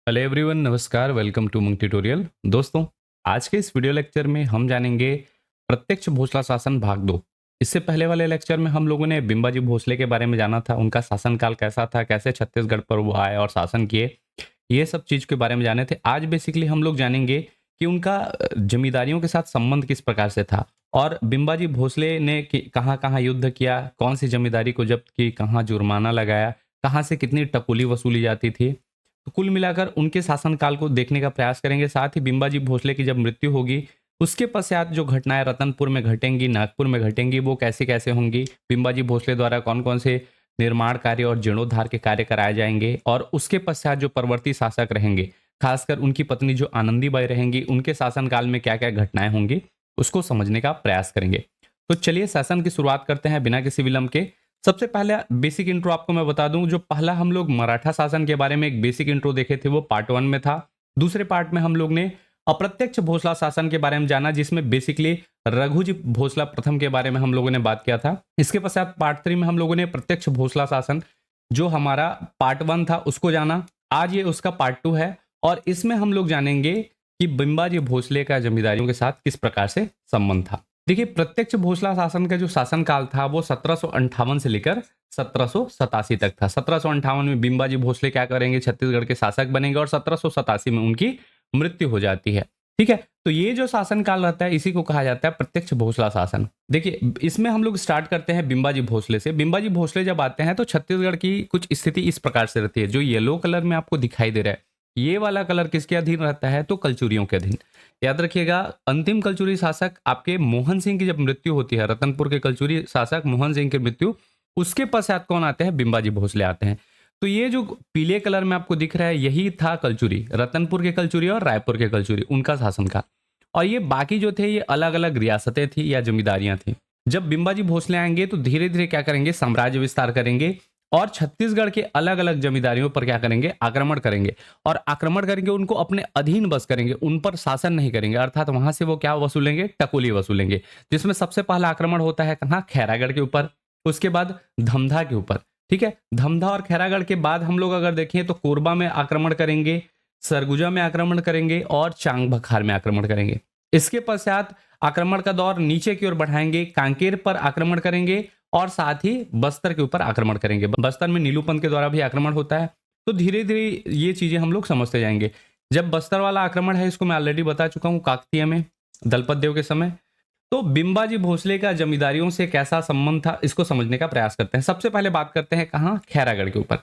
Hello everyone, नमस्कार। Welcome to Monk tutorial. दोस्तों, आज के इस वीडियो लेक्चर में हम जानेंगे प्रत्यक्ष भोसला शासन भाग 2। इससे पहले वाले लेक्चर में हम लोगों ने बिंबाजी भोसले के बारे में जाना था, उनका शासनकाल कैसा था, कैसे छत्तीसगढ़ पर वो आए और शासन किए, ये सब चीज़ के बारे में जाने थे। आज बेसिकली हम लोग जानेंगे कि उनका जमींदारियों के साथ संबंध किस प्रकार से था और बिंबाजी भोसले ने कहाँ कहाँ युद्ध किया, कौन सी जमींदारी को जब्त की, कहाँ जुर्माना लगाया, कहाँ से कितनी टकुली वसूली जाती थी। तो कुल मिलाकर उनके शासनकाल को देखने का प्रयास करेंगे। साथ ही बिंबाजी भोसले की जब मृत्यु होगी उसके पश्चात जो घटनाएं रतनपुर में घटेंगी, नागपुर में घटेंगी, वो कैसे कैसे होंगी, बिंबाजी भोसले द्वारा कौन कौन से निर्माण कार्य और जीर्णोद्धार के कार्य कराए जाएंगे, और उसके पश्चात जो परवर्ती शासक रहेंगे, खासकर उनकी पत्नी जो आनंदीबाई रहेंगी, उनके शासनकाल में क्या क्या घटनाएं होंगी, उसको समझने का प्रयास करेंगे। तो चलिए शासन की शुरुआत करते हैं बिना किसी विलंब के। सबसे पहले बेसिक इंट्रो आपको मैं बता दूं। जो पहला हम लोग मराठा शासन के बारे में एक बेसिक इंट्रो देखे थे वो पार्ट 1 में था। दूसरे पार्ट में हम लोग ने अप्रत्यक्ष भोसला शासन के बारे में जाना, जिसमें बेसिकली रघुजी भोसला प्रथम के बारे में हम लोगों ने बात किया था। इसके पश्चात पार्ट 3 में हम लोगों ने प्रत्यक्ष भोसला शासन, जो हमारा पार्ट 1 था, उसको जाना। आज ये उसका पार्ट 2 है और इसमें हम लोग जानेंगे कि बिंबाजी भोसले का जमींदारियों के साथ किस प्रकार से संबंध था। देखिए, प्रत्यक्ष भोसला शासन का जो शासनकाल था वो 1758 से लेकर 1787 तक था। 1758 में बिंबाजी भोसले क्या करेंगे, छत्तीसगढ़ के शासक बनेंगे और 1787 में उनकी मृत्यु हो जाती है। ठीक है, तो ये जो शासनकाल रहता है इसी को कहा जाता है प्रत्यक्ष भोसला शासन। देखिए, इसमें हम लोग स्टार्ट करते हैं बिंबाजी भोसले से। बिंबाजी भोसले जब आते हैं तो छत्तीसगढ़ की कुछ स्थिति इस प्रकार से रहती है। जो येलो कलर में आपको दिखाई दे रहा है, ये वाला कलर किसके अधीन रहता है, तो कलचुरियों के अधीन। याद रखिएगा, अंतिम कलचुरी शासक आपके मोहन सिंह की जब मृत्यु होती है, रतनपुर के कलचुरी शासक मोहन सिंह की मृत्यु, उसके पश्चात कौन आते हैं, बिंबाजी भोसले आते हैं। तो ये जो पीले कलर में आपको दिख रहा है यही था कलचुरी, रतनपुर के कलचुरी और रायपुर के कलचुरी, उनका शासनकाल। और ये बाकी जो थे ये अलग अलग रियासतें थी या जमींदारियां थी। जब बिंबाजी भोसले आएंगे तो धीरे धीरे क्या करेंगे, साम्राज्य विस्तार करेंगे और छत्तीसगढ़ के अलग अलग जमींदारियों पर क्या करेंगे, आक्रमण करेंगे। और आक्रमण करेंगे, उनको अपने अधीन बस करेंगे, उन पर शासन नहीं करेंगे। अर्थात वहां से वो क्या वसूलेंगे, टकुली वसूलेंगे। जिसमें सबसे पहला आक्रमण होता है कहाँ, खैरागढ़ के ऊपर, उसके बाद धमधा के ऊपर। ठीक है, धमधा और खैरागढ़ के बाद हम लोग अगर देखें तो कोरबा में आक्रमण करेंगे, सरगुजा में आक्रमण करेंगे और चांग बखार में आक्रमण करेंगे। इसके पश्चात आक्रमण का दौर नीचे की ओर बढ़ाएंगे, कांकेर पर आक्रमण करेंगे और साथ ही बस्तर के ऊपर आक्रमण करेंगे। बस्तर में नीलूपंथ के द्वारा भी आक्रमण होता है। तो धीरे धीरे ये चीजें हम लोग समझते जाएंगे। जब बस्तर वाला आक्रमण है, इसको मैं ऑलरेडी बता चुका हूं, काकतीय में दलपत देव के समय। तो बिंबाजी भोसले का जमींदारियों से कैसा संबंध था, इसको समझने का प्रयास करते हैं। सबसे पहले बात करते हैं कहाँ, खैरागढ़ के ऊपर।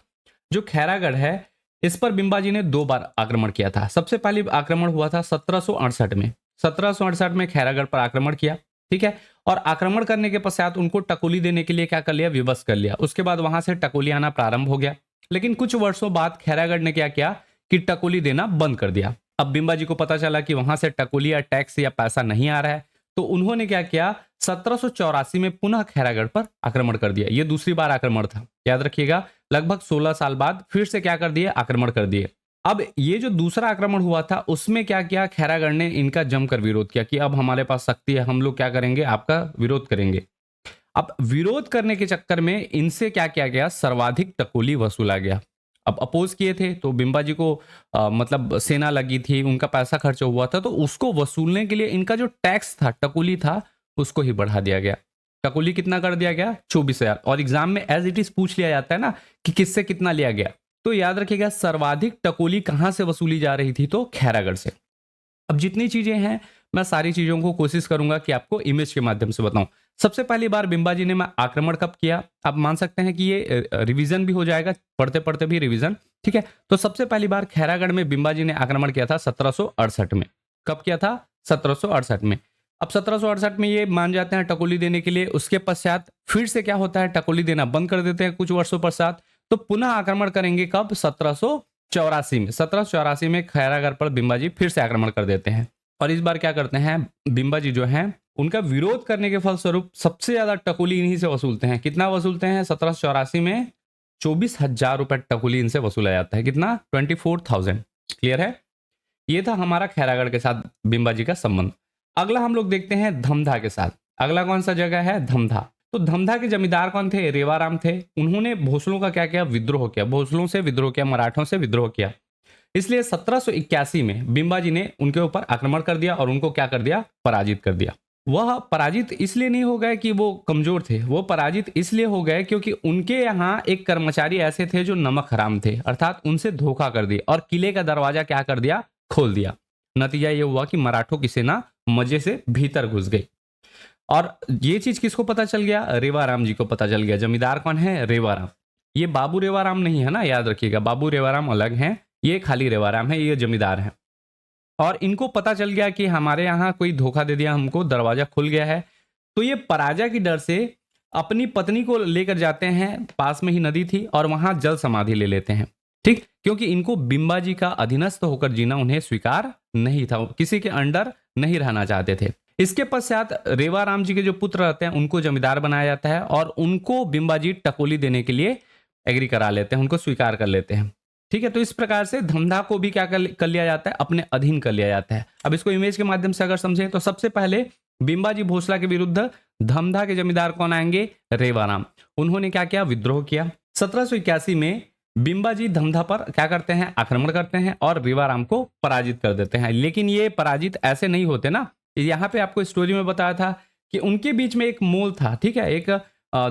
जो खैरागढ़ है, इस पर बिंबाजी ने 2 बार आक्रमण किया था। सबसे पहले आक्रमण हुआ था 1768 में। 1768 में खैरागढ़ पर आक्रमण किया। ठीक है, और आक्रमण करने के पश्चात उनको टकुली देने के लिए क्या कर लिया, विवश कर लिया। उसके बाद वहां से टकुली आना प्रारंभ हो गया। लेकिन कुछ वर्षों बाद खैरागढ़ ने क्या किया कि टकुली देना बंद कर दिया। अब बिंबाजी को पता चला कि वहां से टकुली या टैक्स या पैसा नहीं आ रहा है, तो उन्होंने क्या किया, 1784 में पुनः खैरागढ़ पर आक्रमण कर दिया। यह दूसरी बार आक्रमण था, याद रखिएगा। लगभग 16 साल बाद फिर से क्या कर दिए, आक्रमण कर दिए। अब ये जो दूसरा आक्रमण हुआ था उसमें क्या किया, खैरागढ़ ने इनका जमकर विरोध किया कि अब हमारे पास शक्ति है, हम लोग क्या करेंगे, आपका विरोध करेंगे। अब विरोध करने के चक्कर में इनसे क्या किया गया, सर्वाधिक टकोली वसूला गया। अब अपोज किए थे तो बिंबाजी को मतलब सेना लगी थी, उनका पैसा खर्च हुआ था, तो उसको वसूलने के लिए इनका जो टैक्स था, टकुली था, उसको ही बढ़ा दिया गया। टकुली कितना कर दिया गया, 24,000। और एग्जाम में एज इट इज पूछ लिया जाता है ना कि किससे कितना लिया गया। तो याद रखिएगा, सर्वाधिक टकोली कहां से वसूली जा रही थी, तो खैरागढ़ से। अब जितनी चीजें हैं मैं सारी चीजों को कोशिश करूंगा कि आपको इमेज के माध्यम से बताऊं। सबसे पहली बार बिंबाजी ने आक्रमण कब किया, आप मान सकते हैं कि ये रिवीजन भी हो जाएगा, पढ़ते पढ़ते भी रिवीजन। ठीक है, तो सबसे पहली बार खैरागढ़ में बिंबाजी ने आक्रमण किया था 1768 में। कब किया था, 1768 में। अब 1768 में ये मान जाते हैं टकोली देने के लिए। उसके पश्चात फिर से क्या होता है, टकोली देना बंद कर देते हैं कुछ वर्षों पश्चात। तो पुनः आक्रमण करेंगे कब, 1784 में। 1784 में खैरागढ़ पर बिंबाजी फिर से आक्रमण कर देते हैं। और इस बार क्या करते हैं, बिंबाजी जो हैं उनका विरोध करने के फलस्वरूप सबसे ज्यादा टकुली इन्हीं से वसूलते हैं। कितना वसूलते हैं, 1784 में 24,000 रुपए टकुली इनसे वसूला जाता है। कितना, 24,000। क्लियर है, ये था हमारा खैरागढ़ के साथ बिंबाजी का संबंध। अगला हम लोग देखते हैं धमधा के साथ। अगला कौन सा जगह है, धमधा। तो धमधा के जमींदार कौन थे, रेवाराम थे। उन्होंने भोसलों का क्या किया, विद्रोह किया। भोसलों से विद्रोह किया, मराठों से विद्रोह किया। इसलिए 1781 में बिंबाजी ने उनके ऊपर आक्रमण कर दिया और उनको क्या कर दिया, पराजित कर दिया। वह पराजित इसलिए नहीं हो गए कि वो कमजोर थे, वो पराजित इसलिए हो गए क्योंकि उनके यहाँ एक कर्मचारी ऐसे थे जो नमक हराम थे, अर्थात उनसे धोखा कर दिया और किले का दरवाजा क्या कर दिया, खोल दिया। नतीजा ये हुआ कि मराठों की सेना मजे से भीतर घुस गई। और ये चीज किसको पता चल गया, रेवाराम जी को पता चल गया। जमींदार कौन है, रेवाराम। ये बाबू रेवाराम नहीं है ना, याद रखिएगा, बाबू रेवाराम अलग हैं, ये खाली रेवाराम है, ये जमींदार हैं। और इनको पता चल गया कि हमारे यहाँ कोई धोखा दे दिया, हमको दरवाजा खुल गया है। तो ये पराजय की डर से अपनी पत्नी को लेकर जाते हैं, पास में ही नदी थी, और वहां जल समाधि ले लेते हैं। ठीक, क्योंकि इनको बिंबाजी का अधीनस्थ होकर जीना उन्हें स्वीकार नहीं था, किसी के अंडर नहीं रहना चाहते थे। इसके पश्चात रेवाराम जी के जो पुत्र रहते हैं उनको जमींदार बनाया जाता है और उनको बिंबाजी टकोली देने के लिए एग्री करा लेते हैं, उनको स्वीकार कर लेते हैं। ठीक है, तो इस प्रकार से धमधा को भी क्या कर लिया जाता है, अपने अधीन कर लिया जाता है। अब इसको इमेज के माध्यम से अगर समझें तो सबसे पहले बिंबाजी भोसला के विरुद्ध धमधा के जमींदार कौन आएंगे, रेवाराम। उन्होंने क्या किया, विद्रोह किया। 1781 में बिंबाजी धमधा पर क्या करते हैं, आक्रमण करते हैं और रेवाराम को पराजित कर देते हैं। लेकिन ये पराजित ऐसे नहीं होते ना, यहाँ पे आपको स्टोरी में बताया था कि उनके बीच में एक मोल था, ठीक है, एक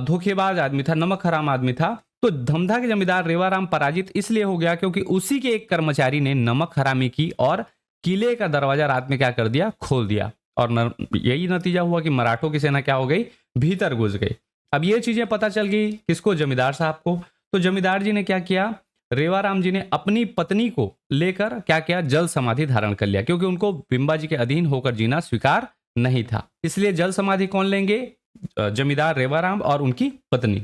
धोखेबाज आदमी था, नमक हराम आदमी था। तो धमधा के जमींदार रेवाराम पराजित इसलिए हो गया क्योंकि उसी के एक कर्मचारी ने नमक हरामी की और किले का दरवाजा रात में क्या कर दिया, खोल दिया। और यही नतीजा हुआ कि मराठों की सेना क्या हो गई, भीतर घुस गई। अब ये चीजें पता चल गई किसको, जमींदार साहब को। तो जमींदार जी ने क्या किया, रेवाराम जी ने अपनी पत्नी को लेकर क्या किया, जल समाधि धारण कर लिया, क्योंकि उनको बिंबाजी के अधीन होकर जीना स्वीकार नहीं था। इसलिए जल समाधि कौन लेंगे, जमींदार रेवाराम और उनकी पत्नी।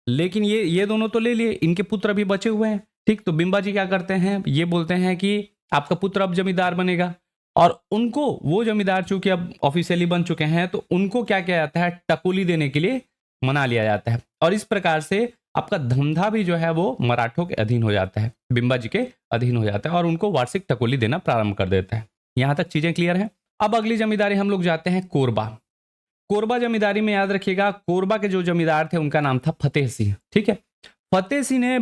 लेकिन ये दोनों तो ले लिए, इनके पुत्र भी बचे हुए हैं। ठीक, तो बिंबाजी क्या करते हैं, ये बोलते हैं कि आपका पुत्र अब जमींदार बनेगा। और उनको वो जमींदार चूंकि अब ऑफिशियली बन चुके हैं तो उनको क्या किया जाता है, टकोली देने के लिए मना लिया जाता है। और इस प्रकार से आपका धमधा भी जो है वो मराठों के अधीन हो जाता है, बिंबाजी के अधीन हो जाता है और उनको वार्षिक टकोली देना प्रारंभ कर देता है। यहां तक चीजें क्लियर हैं। अब अगली जमींदारी हम लोग जाते हैं कोरबा। कोरबा जमींदारी में याद रखिएगा, कोरबा के जो जमींदार थे उनका नाम था फतेह सिंह। ठीक है, फतेह सिंह ने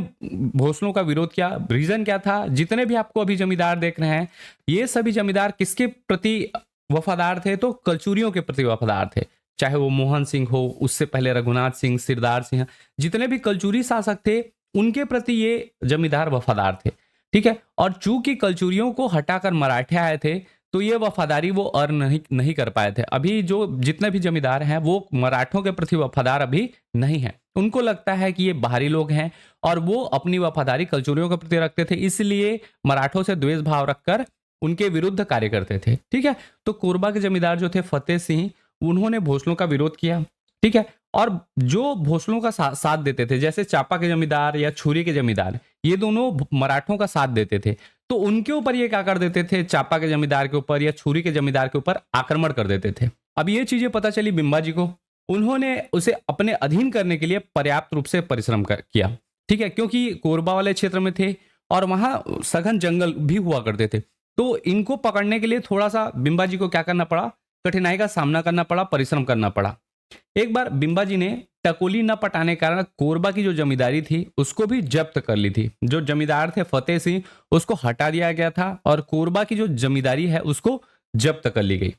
भोसलों का विरोध किया। रीजन क्या था, जितने भी आपको अभी जमींदार देख रहे हैं ये सभी जमींदार किसके प्रति वफादार थे, तो कलचुरियों के प्रति वफादार थे। चाहे वो मोहन सिंह हो, उससे पहले रघुनाथ सिंह, सिरदार सिंह, जितने भी कलचुरी शासक थे उनके प्रति ये जमींदार वफादार थे। ठीक है, और चूंकि कलचुरियों को हटाकर मराठे आए थे तो ये वफादारी वो अर्न नहीं कर पाए थे। अभी जो जितने भी जमींदार हैं वो मराठों के प्रति वफादार अभी नहीं है। उनको लगता है कि ये बाहरी लोग हैं और वो अपनी वफादारी कलचुरियों के प्रति रखते थे, इसलिए मराठों से द्वेष भाव रखकर उनके विरुद्ध कार्य करते थे। ठीक है, तो कोरबा के जमींदार जो थे फतेह सिंह, उन्होंने भोसलों का विरोध किया। ठीक है, और जो भोसलों का साथ देते थे, जैसे चापा के जमींदार या छुरी के जमींदार, ये दोनों मराठों का साथ देते थे, तो उनके ऊपर ये क्या कर देते थे, चापा के जमींदार के ऊपर या छुरी के जमींदार के ऊपर आक्रमण कर देते थे। अब ये चीजें पता चली बिंबाजी को, उन्होंने उसे अपने अधीन करने के लिए पर्याप्त रूप से परिश्रम किया। ठीक है, क्योंकि कोरबा वाले क्षेत्र में थे और वहां सघन जंगल भी हुआ करते थे, तो इनको पकड़ने के लिए थोड़ा सा बिंबाजी को क्या करना पड़ा, कठिनाई का सामना करना पड़ा, परिश्रम करना पड़ा। एक बार बिंबाजी ने टकोली न पटाने के कारण कोरबा की जो जमींदारी थी उसको भी जब्त कर ली थी। जो जमींदार थे फतेह सिंह, उसको हटा दिया गया था और कोरबा की जो जमींदारी है उसको जब्त कर ली गई।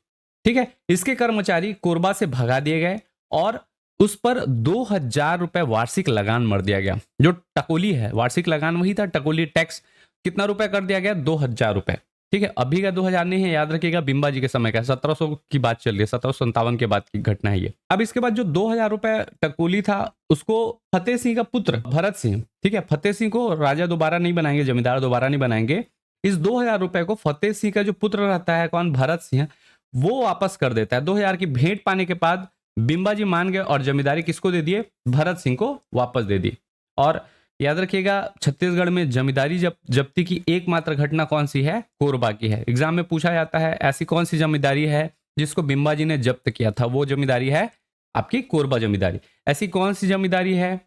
ठीक है, इसके कर्मचारी कोरबा से भगा दिए गए और उस पर 2000 रुपए वार्षिक लगान मर दिया गया। जो टकोली है, वार्षिक लगान वही था, टकोली टैक्स कितना रुपए कर दिया गया, 2000 रुपए। ठीक है, अभी का 2000 नहीं है, याद रखिएगा बिंबाजी के समय का 1700 की बात चल रही है, 1757 के बाद की घटना है ये। अब इसके बाद जो 2000 रुपए टकोली था उसको फतेह सिंह का पुत्र भरत सिंह, ठीक है, फतेह सिंह को राजा दोबारा नहीं बनाएंगे, जमींदार दोबारा नहीं बनाएंगे। इस 2000 रुपए को फतेह सिंह का जो पुत्र रहता है, कौन, भरत सिंह, वो वापस कर देता है। 2000 की भेंट पाने के बाद बिंबाजी मान गए और जमींदारी किसको दे दिए, भरत सिंह को वापस दे दी। और याद रखिएगा छत्तीसगढ़ में जमींदारी जब्ती की एकमात्र घटना कौन सी है, कोरबा की है। एग्जाम में पूछा जाता है ऐसी कौन सी जमींदारी है जिसको बिंबाजी ने जब्त किया था, वो जमींदारी है आपकी कोरबा जमींदारी। ऐसी कौन सी जमींदारी है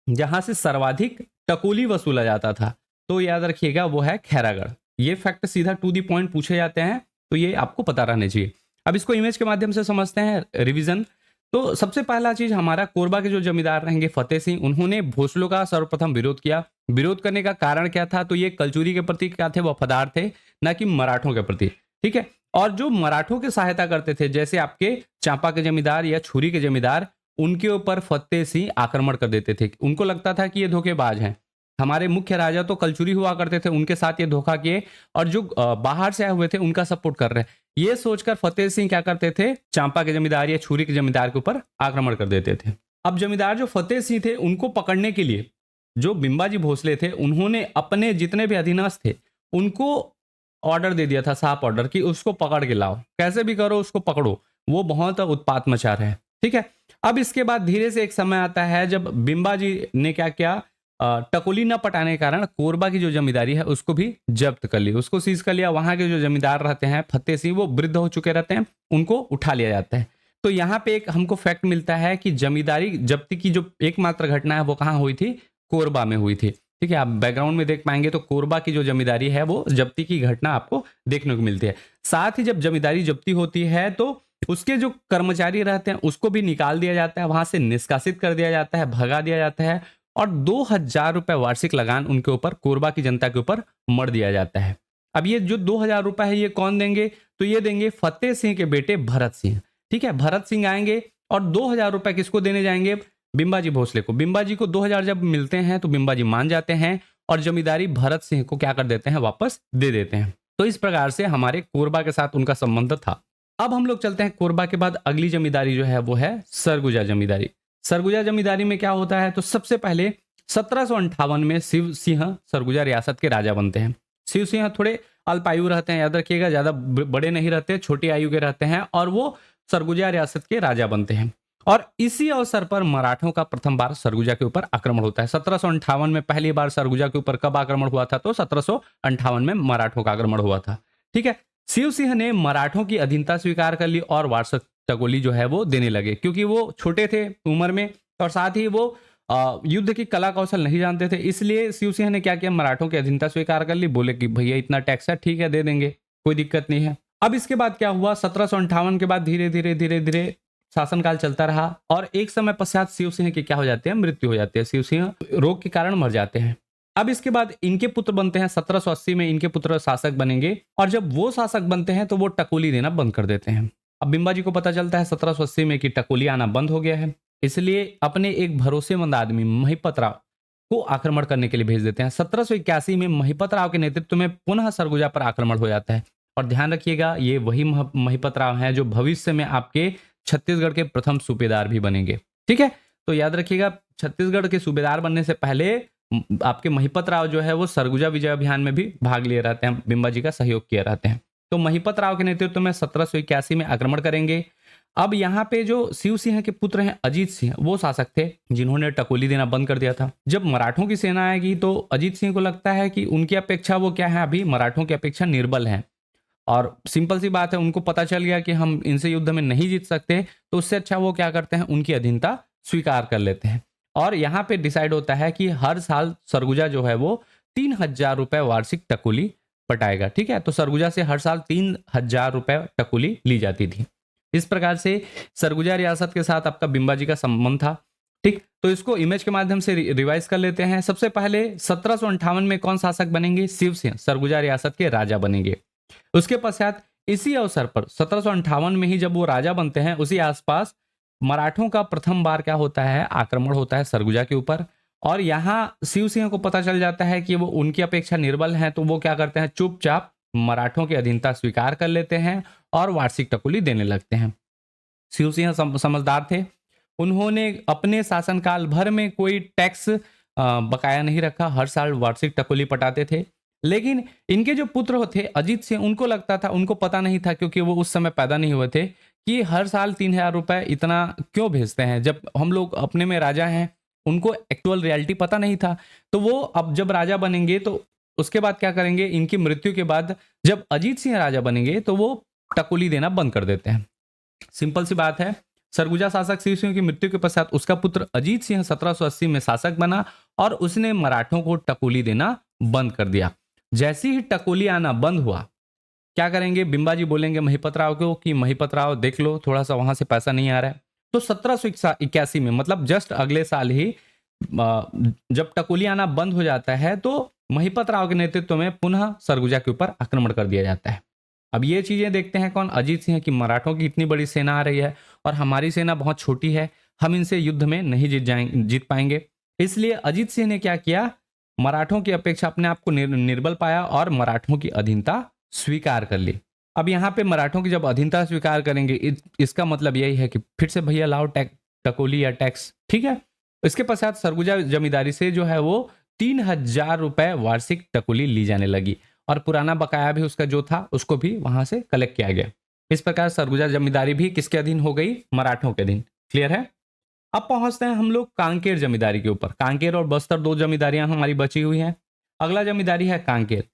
जहां से सर्वाधिक टकोली वसूला जाता था, तो याद रखिएगा वो है खैरागढ़। ये फैक्ट सीधा टू दी पॉइंट पूछे जाते हैं तो ये आपको पता रहना चाहिए। अब इसको इमेज के माध्यम से समझते हैं, रिविजन। तो सबसे पहला चीज हमारा कोरबा के जो जमींदार रहेंगे फतेह सिंह, उन्होंने भोसलों का सर्वप्रथम विरोध किया। विरोध करने का कारण क्या था? तो ये कलचुरी के प्रति क्या थे? वफादार थे, ना कि मराठों के प्रति। ठीक है। और जो मराठों की सहायता करते थे, जैसे आपके चांपा के जमींदार या छुरी के जमींदार, उनके ऊपर फतेह सिंह आक्रमण कर देते थे। उनको लगता था कि ये धोखेबाज हैं, हमारे मुख्य राजा तो कलचुरी हुआ करते थे, उनके साथ ये धोखा किए, और जो बाहर से आए हुए थे उनका सपोर्ट कर रहे हैं। ये सोचकर फतेह सिंह क्या करते थे? चांपा के जमींदार या छुरी के जमींदार के ऊपर आक्रमण कर देते थे। अब जमींदार जो फतेह सिंह थे, उनको पकड़ने के लिए जो बिंबाजी भोसले थे, उन्होंने अपने जितने भी अधीनस्थ थे उनको ऑर्डर दे दिया था, साफ ऑर्डर, कि उसको पकड़ के लाओ, कैसे भी करो उसको पकड़ो, वो बहुत उत्पात मचा रहे हैं। ठीक है। अब इसके बाद धीरे से एक समय आता है जब बिंबाजी ने क्या किया, टकोली न पटाने के कारण कोरबा की जो जमींदारी है उसको भी जब्त कर ली, उसको सीज कर लिया। वहां के जो जमींदार रहते हैं फतेह सिंह, वो वृद्ध हो चुके रहते हैं, उनको उठा लिया जाता है। तो यहाँ पे एक हमको फैक्ट मिलता है कि जमींदारी जब्ती की जो एकमात्र घटना है वो कहाँ हुई थी? कोरबा में हुई थी। ठीक है। आप बैकग्राउंड में देख पाएंगे तो कोरबा की जो जमींदारी है वो जब्ती की घटना आपको देखने को मिलती है। साथ ही जब जमींदारी जब्ती होती है तो उसके जो कर्मचारी रहते हैं उसको भी निकाल दिया जाता है, वहां से निष्कासित कर दिया जाता है, भगा दिया जाता है, और 2000 रुपए वार्षिक लगान उनके ऊपर, कोरबा की जनता के ऊपर मर दिया जाता है। अब ये जो 2000 रुपए है ये कौन देंगे? तो ये देंगे फतेह सिंह के बेटे भरत सिंह। ठीक है। भरत सिंह आएंगे और 2000 रुपए किसको देने जाएंगे? बिंबाजी भोसले को। बिंबाजी को 2000 जब मिलते हैं तो बिंबाजी मान जाते हैं और जमींदारी भरत सिंह को क्या कर देते हैं? वापस दे देते हैं। तो इस प्रकार से हमारे कोरबा के साथ उनका संबंध था। अब हम लोग चलते हैं कोरबा के बाद अगली जमींदारी जो है वो है सरगुजा जमींदारी। सरगुजा जमींदारी में क्या होता है? तो सबसे पहले 1758 में शिव सिंह सरगुजा रियासत के राजा बनते हैं। शिव सिंह थोड़े अल्पायु रहते हैं, याद रखिएगा, ज्यादा बड़े नहीं रहते, छोटी आयु के रहते हैं, और वो सरगुजा रियासत के राजा बनते हैं। और इसी अवसर पर मराठों का प्रथम बार सरगुजा के ऊपर आक्रमण होता है। 1758 में पहली बार सरगुजा के ऊपर कब आक्रमण हुआ था? तो 1758 में मराठों का आक्रमण हुआ था। ठीक है। शिव सिंह ने मराठों की अधीनता स्वीकार कर ली और वार्षिक टकोली जो है वो देने लगे, क्योंकि वो छोटे थे उम्र में और साथ ही वो युद्ध की कला कौशल नहीं जानते थे। इसलिए शिव सिंह ने क्या किया? मराठों की अधीनता स्वीकार कर ली, बोले कि भैया इतना टैक्स है, ठीक है दे देंगे, कोई दिक्कत नहीं है। अब इसके बाद क्या हुआ? 1758 के बाद धीरे धीरे धीरे धीरे शासनकाल चलता रहा और एक समय पश्चात शिव सिंह की क्या हो जाती है? मृत्यु हो जाती है। शिव सिंह रोग के कारण मर जाते हैं। अब इसके बाद इनके पुत्र बनते हैं। 1780 में इनके पुत्र शासक बनेंगे, और जब वो शासक बनते हैं तो वो टकोली देना बंद कर देते हैं। अब बिंबाजी को पता चलता है 1780 में कि टकोली आना बंद हो गया है, इसलिए अपने एक भरोसेमंद आदमी महिपत राव को आक्रमण करने के लिए भेज देते हैं। 1781 में महिपत राव के नेतृत्व में पुनः सरगुजा पर आक्रमण हो जाता है। और ध्यान रखिएगा, ये वही महिपत राव हैं जो भविष्य में आपके छत्तीसगढ़ के प्रथम सूबेदार भी बनेंगे। ठीक है। तो याद रखिएगा, छत्तीसगढ़ के सूबेदार बनने से पहले आपके महिपत राव जो है वो सरगुजा विजय अभियान में भी भाग लिए रहते हैं, बिंबाजी का सहयोग किए रहते हैं। तो महिपत राव के नेतृत्व में 1781 में आक्रमण करेंगे। अब यहाँ पे जो शिव सिंह के पुत्र हैं अजीत सिंह, वो शासक थे जिन्होंने टकोली देना बंद कर दिया था। जब मराठों की सेना आएगी तो अजीत सिंह को लगता है कि उनकी अपेक्षा वो क्या है, अभी मराठों की अपेक्षा निर्बल है, और सिंपल सी बात है, उनको पता चल गया कि हम इनसे युद्ध में नहीं जीत सकते, तो उससे अच्छा वो क्या करते हैं? उनकी अधीनता स्वीकार कर लेते हैं। और यहाँ पे डिसाइड होता है कि हर साल सरगुजा जो है वो 3000 रुपए वार्षिक टकोली पटाएगा। ठीक है। तो सरगुजा से हर साल 3000 रुपए टकोली ली जाती थी। इस प्रकार से सरगुजा रियासत के साथ आपका बिंबाजी का संबंध था। ठीक। तो इसको इमेज के माध्यम से रिवाइज कर लेते हैं। सबसे पहले 1758 में कौन शासक बनेंगे? शिव सिंह सरगुजा रियासत के राजा बनेंगे। उसके पश्चात इसी अवसर पर 1758 में ही जब वो राजा बनते हैं, उसी आसपास मराठों का प्रथम बार क्या होता है? आक्रमण होता है सरगुजा के ऊपर। और यहाँ शिव सिंह को पता चल जाता है कि वो उनकी अपेक्षा निर्बल हैं, तो वो क्या करते हैं? चुपचाप मराठों की अधीनता स्वीकार कर लेते हैं और वार्षिक टकोली देने लगते हैं। शिव सिंह समझदार थे, उन्होंने अपने शासनकाल भर में कोई टैक्स बकाया नहीं रखा, हर साल वार्षिक टकोली पटाते थे। लेकिन इनके जो पुत्र थे अजीत सिंह, उनको लगता था, उनको पता नहीं था क्योंकि वो उस समय पैदा नहीं हुए थे, कि हर साल 3000 रुपए इतना क्यों भेजते हैं, जब हम लोग अपने में राजा हैं। उनको एक्चुअल रियलिटी पता नहीं था। तो वो अब जब राजा बनेंगे तो उसके बाद क्या करेंगे? इनकी मृत्यु के बाद जब अजीत सिंह राजा बनेंगे तो वो टकोली देना बंद कर देते हैं। सिंपल सी बात है, सरगुजा शासक शिव सिंह की मृत्यु के पश्चात उसका पुत्र अजीत सिंह 1780 में शासक बना और उसने मराठों को टकोली देना बंद कर दिया। जैसे ही टकोली आना बंद हुआ, क्या करेंगे? बिंबाजी बोलेंगे महिपत राव को कि महिपत राव देख लो, थोड़ा सा वहां से पैसा नहीं आ रहा है, तो 1781 में मतलब जस्ट अगले साल ही जब टकोली आना बंद हो जाता है तो महिपत राव के नेतृत्व में पुनः सरगुजा के ऊपर आक्रमण कर दिया जाता है। अब ये चीजें देखते हैं कौन, अजीत सिंह, कि मराठों की इतनी बड़ी सेना आ रही है और हमारी सेना बहुत छोटी है, हम इनसे युद्ध में नहीं जीत पाएंगे। इसलिए अजीत सिंह ने क्या किया, मराठों की अपेक्षा अपने आप को निर्बल पाया और मराठों की अधीनता स्वीकार कर ली। अब यहाँ पे मराठों की जब अधीनता स्वीकार करेंगे इसका मतलब यही है कि फिर से भैया लाओ टकोली या टैक्स, ठीक है। इसके पश्चात सरगुजा जमींदारी से जो है वो 3000 रुपए वार्षिक टकोली ली जाने लगी और पुराना बकाया भी उसका जो था उसको भी वहां से कलेक्ट किया गया। इस प्रकार सरगुजा जमींदारी भी किसके अधीन हो गई, मराठों के अधीन। क्लियर है। अब पहुंचते हैं हम लोग कांकेर जमींदारी के ऊपर। कांकेर और बस्तर दो जमींदारियां हमारी बची हुई हैं। अगला जमींदारी है कांकेर।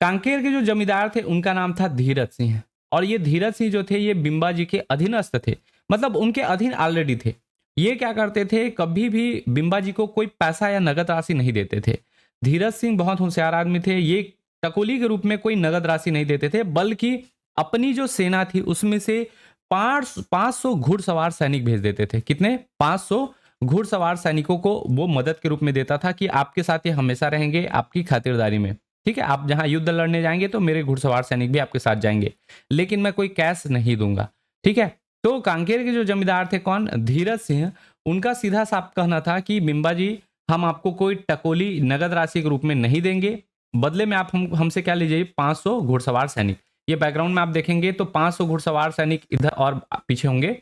कांकेर के जो जमींदार थे उनका नाम था धीरज सिंह, और ये धीरज सिंह जो थे ये बिंबा जी के अधीनस्थ थे, मतलब उनके अधीन ऑलरेडी थे। ये क्या करते थे, कभी भी बिंबा जी को कोई पैसा या नगद राशि नहीं देते थे। धीरज सिंह बहुत होशियार आदमी थे। ये टकोली के रूप में कोई नगद राशि नहीं देते थे, बल्कि अपनी जो सेना थी उसमें से 500 घुड़सवार सैनिक भेज देते थे। कितने, 500 घुड़सवार सैनिकों को वो मदद के रूप में देता था कि आपके साथ ये हमेशा रहेंगे आपकी खातिरदारी में, ठीक है। आप जहां युद्ध लड़ने जाएंगे तो मेरे घुड़सवार सैनिक भी आपके साथ जाएंगे, लेकिन मैं कोई कैश नहीं दूंगा, ठीक है। तो कांकेर के जो जमींदार थे कौन, धीरज सिंह, उनका सीधा साफ कहना था कि बिंबा जी हम आपको कोई टकोली नगद राशि के रूप में नहीं देंगे, बदले में आप हमसे क्या लीजिए, 500 घुड़सवार सैनिक। ये बैकग्राउंड में आप देखेंगे तो 500 घुड़सवार सैनिक इधर और पीछे होंगे।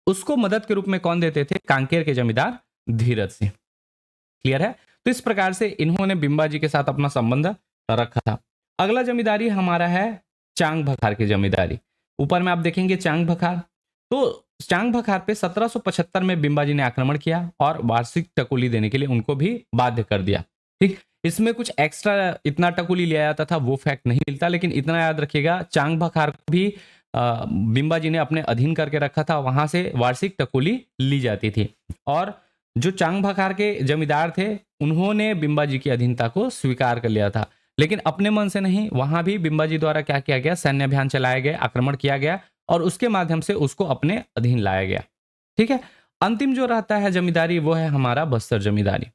उसको मदद के रूप में कौन देते थे, कांकेर के जमींदार धीरज सिंह। क्लियर है। तो इस प्रकार से इन्होंने बिंबा जी के साथ अपना संबंध रखा था। अगला जमींदारी हमारा है चांग भखार की जमींदारी। ऊपर में आप देखेंगे चांग भखार। तो चांग भखार पे 1775 में बिंबा जी ने आक्रमण किया और वार्षिक टकोली देने के लिए उनको भी बाध्य कर दिया, ठीक। इसमें कुछ एक्स्ट्रा इतना टकोली लिया जाता था वो फैक्ट नहीं मिलता, लेकिन इतना याद रखिएगा चांग भखार को भी बिंबा जी ने अपने अधीन करके रखा था, वहां से वार्षिक टकोली ली जाती थी। और जो चांग भखार के जमींदार थे उन्होंने बिंबा जी की अधीनता को स्वीकार कर लिया था, लेकिन अपने मन से नहीं। वहां भी बिंबा जी द्वारा क्या किया गया, सैन्य अभियान चलाया गया, आक्रमण किया गया और उसके माध्यम से उसको अपने अधीन लाया गया, ठीक है। अंतिम जो रहता है जमींदारी वो है हमारा बस्तर जमींदारी।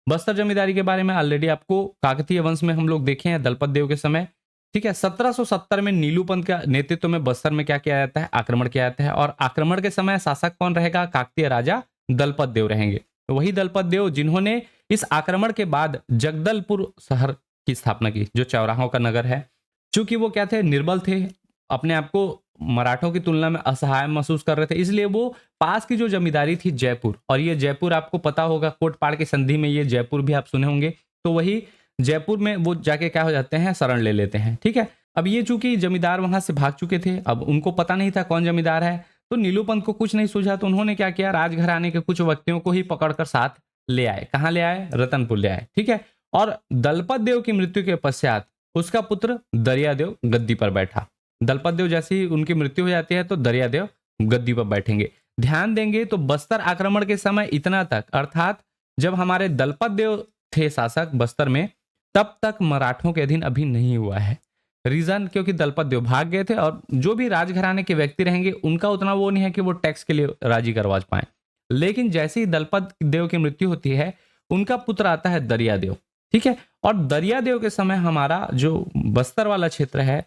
बस्तर जमींदारी के बारे में ऑलरेडी आपको काकतीय वंश में हम लोग देखे हैं दलपत देव के समय, ठीक है। 1770 में नीलूपंत का नेतृत्व में बस्तर में क्या किया जाता है, आक्रमण किया जाता है। और आक्रमण के समय शासक कौन रहेगा, काकतीय राजा दलपत देव रहेंगे। तो वही दलपत देव जिन्होंने इस आक्रमण के बाद जगदलपुर शहर की स्थापना की, जो चौराहों का नगर है। चूंकि वो क्या थे, निर्बल थे, अपने आप को मराठों की तुलना में असहाय महसूस कर रहे थे, इसलिए वो पास की जो जमींदारी थी जयपुर, और ये जयपुर आपको पता होगा कोटपाड़ की संधि में ये जयपुर भी आप सुने होंगे, तो वही जयपुर में वो जाके क्या हो जाते हैं, शरण ले लेते हैं, ठीक है। अब ये चूंकि जमींदार वहां से भाग चुके थे, अब उनको पता नहीं था कौन जमींदार है, तो नीलूपंत को कुछ नहीं सूझा, तो उन्होंने क्या किया, राजघराने के कुछ व्यक्तियों को ही पकड़कर साथ ले आए। कहाँ ले आए, रतनपुर ले आए, ठीक है। और दलपत देव की मृत्यु के पश्चात उसका पुत्र दरियादेव गद्दी पर बैठा। दलपत देव जैसे ही उनकी मृत्यु हो जाती है तो दरियादेव गद्दी पर बैठेंगे। ध्यान देंगे तो बस्तर आक्रमण के समय इतना तक, अर्थात जब हमारे दलपत देव थे शासक बस्तर में, तब तक मराठों के अधीन अभी नहीं हुआ है। रीजन, क्योंकि दलपत देव भाग गए थे और जो भी राजघराने के व्यक्ति रहेंगे उनका उतना वो नहीं है कि वो टैक्स के लिए राजी करवा पाए। लेकिन जैसे ही दलपत देव की मृत्यु होती है उनका पुत्र आता है दरियादेव, ठीक है। और दरियादेव के समय हमारा जो बस्तर वाला क्षेत्र है,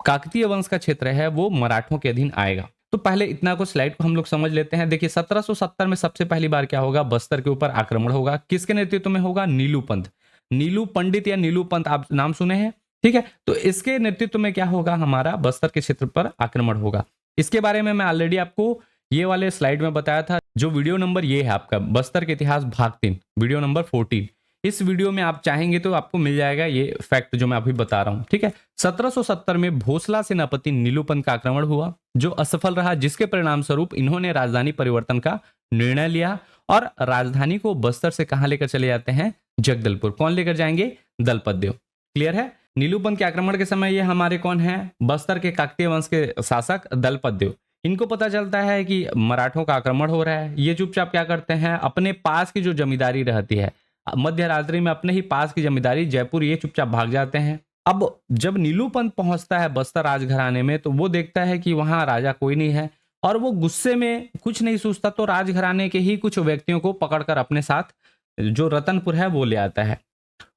काकतीय वंश का क्षेत्र है, वो मराठों के अधीन आएगा। तो पहले इतना को स्लाइड को हम लोग समझ लेते हैं। देखिए 1770 में सबसे पहली बार क्या होगा, बस्तर के ऊपर आक्रमण होगा। किसके नेतृत्व में होगा, नीलू पंत, नीलू पंडित या नीलू पंत आप नाम सुने हैं, ठीक है। तो इसके नेतृत्व में क्या होगा, हमारा बस्तर के क्षेत्र पर आक्रमण होगा। इसके बारे में मैं ऑलरेडी आपको ये वाले स्लाइड में बताया था, जो वीडियो नंबर ये है आपका, बस्तर के इतिहास भाग 3, वीडियो नंबर 14। इस वीडियो में आप चाहेंगे तो आपको मिल जाएगा ये फैक्ट जो मैं अभी बता रहा हूं, ठीक है। 1770 में भोसला सेनापति नीलूपंत का आक्रमण हुआ, जो असफल रहा, जिसके परिणाम स्वरूप इन्होंने राजधानी परिवर्तन का निर्णय लिया और राजधानी को बस्तर से कहां लेकर चले जाते हैं, जगदलपुर। कौन लेकर जाएंगे, दलपत देव। क्लियर है। नीलूपंत के आक्रमण के समय ये हमारे कौन है, बस्तर के काकतीय वंश के शासक दलपत देव। इनको पता चलता है कि मराठों का आक्रमण हो रहा है, ये चुपचाप क्या करते हैं, अपने पास की जो जमींदारी रहती है मध्य रात्रि में, अपने ही पास की जमींदारी जयपुर, ये चुपचाप भाग जाते हैं। अब जब नीलूपंत पहुंचता है बस्तर राजघराने में, तो वो देखता है कि वहां राजा कोई नहीं है, और वो गुस्से में कुछ नहीं सोचता तो राजघराने के ही कुछ व्यक्तियों को पकड़कर अपने साथ जो रतनपुर है वो ले आता है।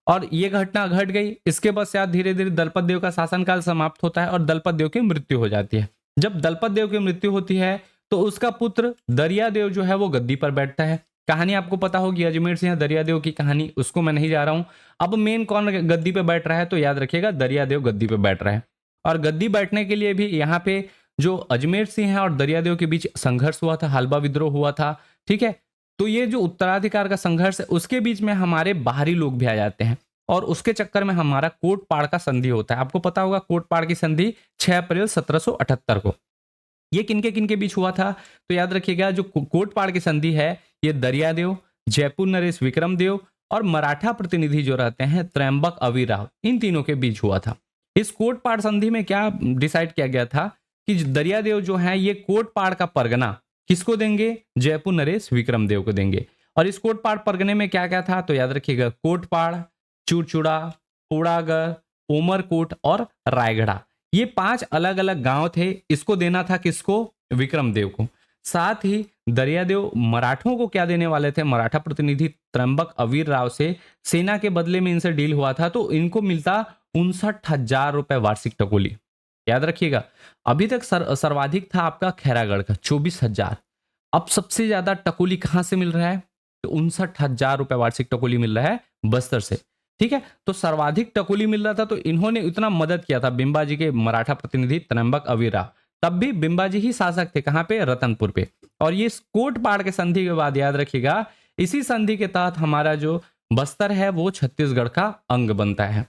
और ये घटना घट गई। इसके पश्चात धीरे धीरे दलपत देव का शासनकाल समाप्त होता है और दलपत देव की मृत्यु हो जाती है। जब दलपत देव की मृत्यु होती है तो उसका पुत्र दरियादेव जो है वो गद्दी पर बैठता है। कहानी आपको पता होगी, अजमेर सिंह दरियादेव की कहानी, उसको मैं नहीं जा रहा हूं। अब मेन कौन गद्दी पे बैठ रहा है, तो याद रखिएगा दरियादेव गद्दी पे बैठ रहा है। और गद्दी बैठने के लिए भी यहाँ पे जो अजमेर सिंह है और दरियादेव के बीच संघर्ष हुआ था, हलवा विद्रोह हुआ था। ठीक है, तो ये जो उत्तराधिकार का संघर्ष है उसके बीच में हमारे बाहरी लोग भी आ जाते हैं और उसके चक्कर में हमारा कोटपाड़ का संधि होता है। आपको पता होगा कोटपाड़ की संधि 6 अप्रैल 1778 को। ये किनके किनके बीच हुआ था, तो याद रखिएगा जो कोटपाड़ की संधि है ये दरियादेव, जयपुर नरेश विक्रमदेव और मराठा प्रतिनिधि जो रहते हैं त्रयंबक अवीराव, इन तीनों के बीच हुआ था। इस कोटपाड़ संधि में क्या डिसाइड किया गया था कि दरियादेव जो है ये कोटपाड़ का परगना किसको देंगे, जयपुर नरेश विक्रमदेव को देंगे। और इस कोटपाड़ परगने में क्या क्या था, तो याद रखिएगा कोटपाड़, चूड़चूड़ा, पोड़ागर, उमरकोट और रायगढ़ा, ये 5 अलग अलग गांव थे। इसको देना था किसको, विक्रमदेव को। साथ ही दरियादेव मराठों को क्या देने वाले थे, मराठा प्रतिनिधि त्रयंबक अवीर राव से सेना के बदले में इनसे डील हुआ था तो इनको मिलता 59,000 रुपए वार्षिक टकोली। याद रखिएगा अभी तक सर्वाधिक था आपका खैरागढ़ का 24,000। अब सबसे ज्यादा टकोली कहां से मिल रहा है, तो 59,000 रुपए वार्षिक टकोली मिल रहा है बस्तर से। ठीक है, तो सर्वाधिक टकोली मिल रहा था तो इन्होंने इतना मदद किया था बिंबाजी के मराठा प्रतिनिधि त्रयंबक अवीरा। तब भी बिंबाजी ही शासक थे, कहां पे, रतनपुर पे। और ये कोटपाड़ के संधि के बाद याद रखिएगा इसी संधि के तहत हमारा जो बस्तर है वो छत्तीसगढ़ का अंग बनता है।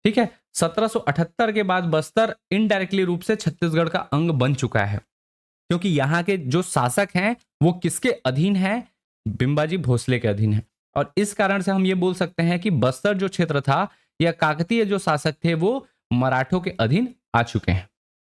ठीक है, 1778 के बाद बस्तर इनडायरेक्टली रूप से छत्तीसगढ़ का अंग बन चुका है क्योंकि यहाँ के जो शासक हैं वो किसके अधीन है, बिंबाजी भोसले के अधीन है। और इस कारण से हम ये बोल सकते हैं कि बस्तर जो क्षेत्र था या काकतीय जो शासक थे वो मराठों के अधीन आ चुके हैं।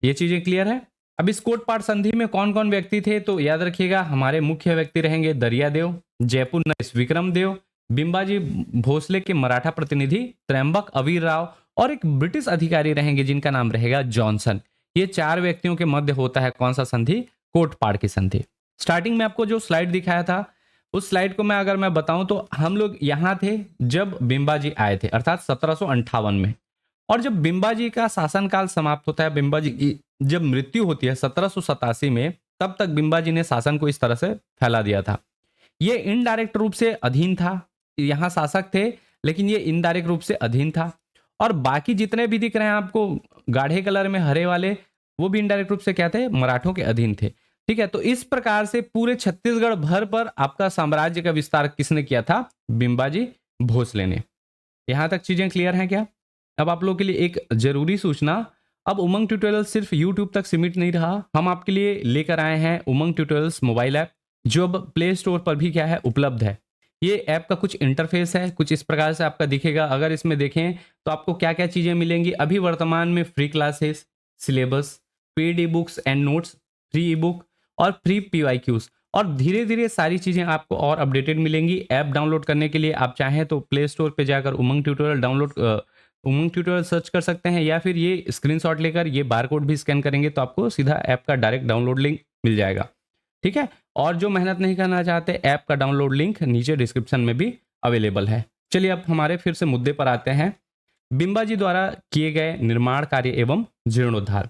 ये चीजें क्लियर है। अब इस कोटपाड़ संधि में कौन कौन व्यक्ति थे, तो याद रखिएगा हमारे मुख्य व्यक्ति रहेंगे दरियादेव, जयपुर नरेश विक्रमदेव, बिंबाजी भोसले के मराठा प्रतिनिधि त्रयंबक अवीर राव और एक ब्रिटिश अधिकारी रहेंगे जिनका नाम रहेगा जॉनसन। ये 4 व्यक्तियों के मध्य होता है कौन सा संधि, कोटपाड़ की संधि। स्टार्टिंग में आपको जो स्लाइड दिखाया था उस स्लाइड को मैं अगर मैं बताऊं तो हम लोग यहां थे जब बिंबाजी आए थे अर्थात 1758 में। और जब बिंबाजी का शासनकाल समाप्त होता है, बिंबाजी की जब मृत्यु होती है 1787 में, तब तक बिंबाजी ने शासन को इस तरह से फैला दिया था। ये इनडायरेक्ट रूप से अधीन था, यहाँ शासक थे लेकिन ये इनडायरेक्ट रूप से अधीन था। और बाकी जितने भी दिख रहे हैं आपको गाढ़े कलर में हरे वाले, वो भी इनडायरेक्ट रूप से क्या थे, मराठों के अधीन थे। ठीक है, तो इस प्रकार से पूरे छत्तीसगढ़ भर पर आपका साम्राज्य का विस्तार किसने किया था, बिंबाजी भोसले ने। यहां तक चीजें क्लियर हैं क्या। अब आप लोगों के लिए एक जरूरी सूचना, अब उमंग ट्यूटोरियल सिर्फ यूट्यूब तक सीमित नहीं रहा, हम आपके लिए लेकर आए हैं उमंग ट्यूटोरियल्स मोबाइल ऐप जो अब प्ले स्टोर पर भी क्या है, उपलब्ध है। ये ऐप का कुछ इंटरफेस है, कुछ इस प्रकार से आपका दिखेगा। अगर इसमें देखें तो आपको क्या क्या चीजें मिलेंगी, अभी वर्तमान में free classes, syllabus, paid e books and notes, free E book और फ्री PYQs, और धीरे धीरे सारी चीजें आपको और अपडेटेड मिलेंगी। ऐप डाउनलोड करने के लिए आप चाहें तो प्ले स्टोर पे जाकर उमंग ट्यूटोरियल सर्च कर सकते हैं, या फिर ये स्क्रीनशॉट लेकर ये बारकोड भी स्कैन करेंगे तो आपको सीधा ऐप का डायरेक्ट डाउनलोड लिंक मिल जाएगा। ठीक है, और जो मेहनत नहीं करना चाहते, ऐप का डाउनलोड लिंक नीचे डिस्क्रिप्शन में भी अवेलेबल है। चलिए अब हमारे फिर से मुद्दे पर आते हैं, बिंबाजी द्वारा किए गए निर्माण कार्य एवं जीर्णोद्धार।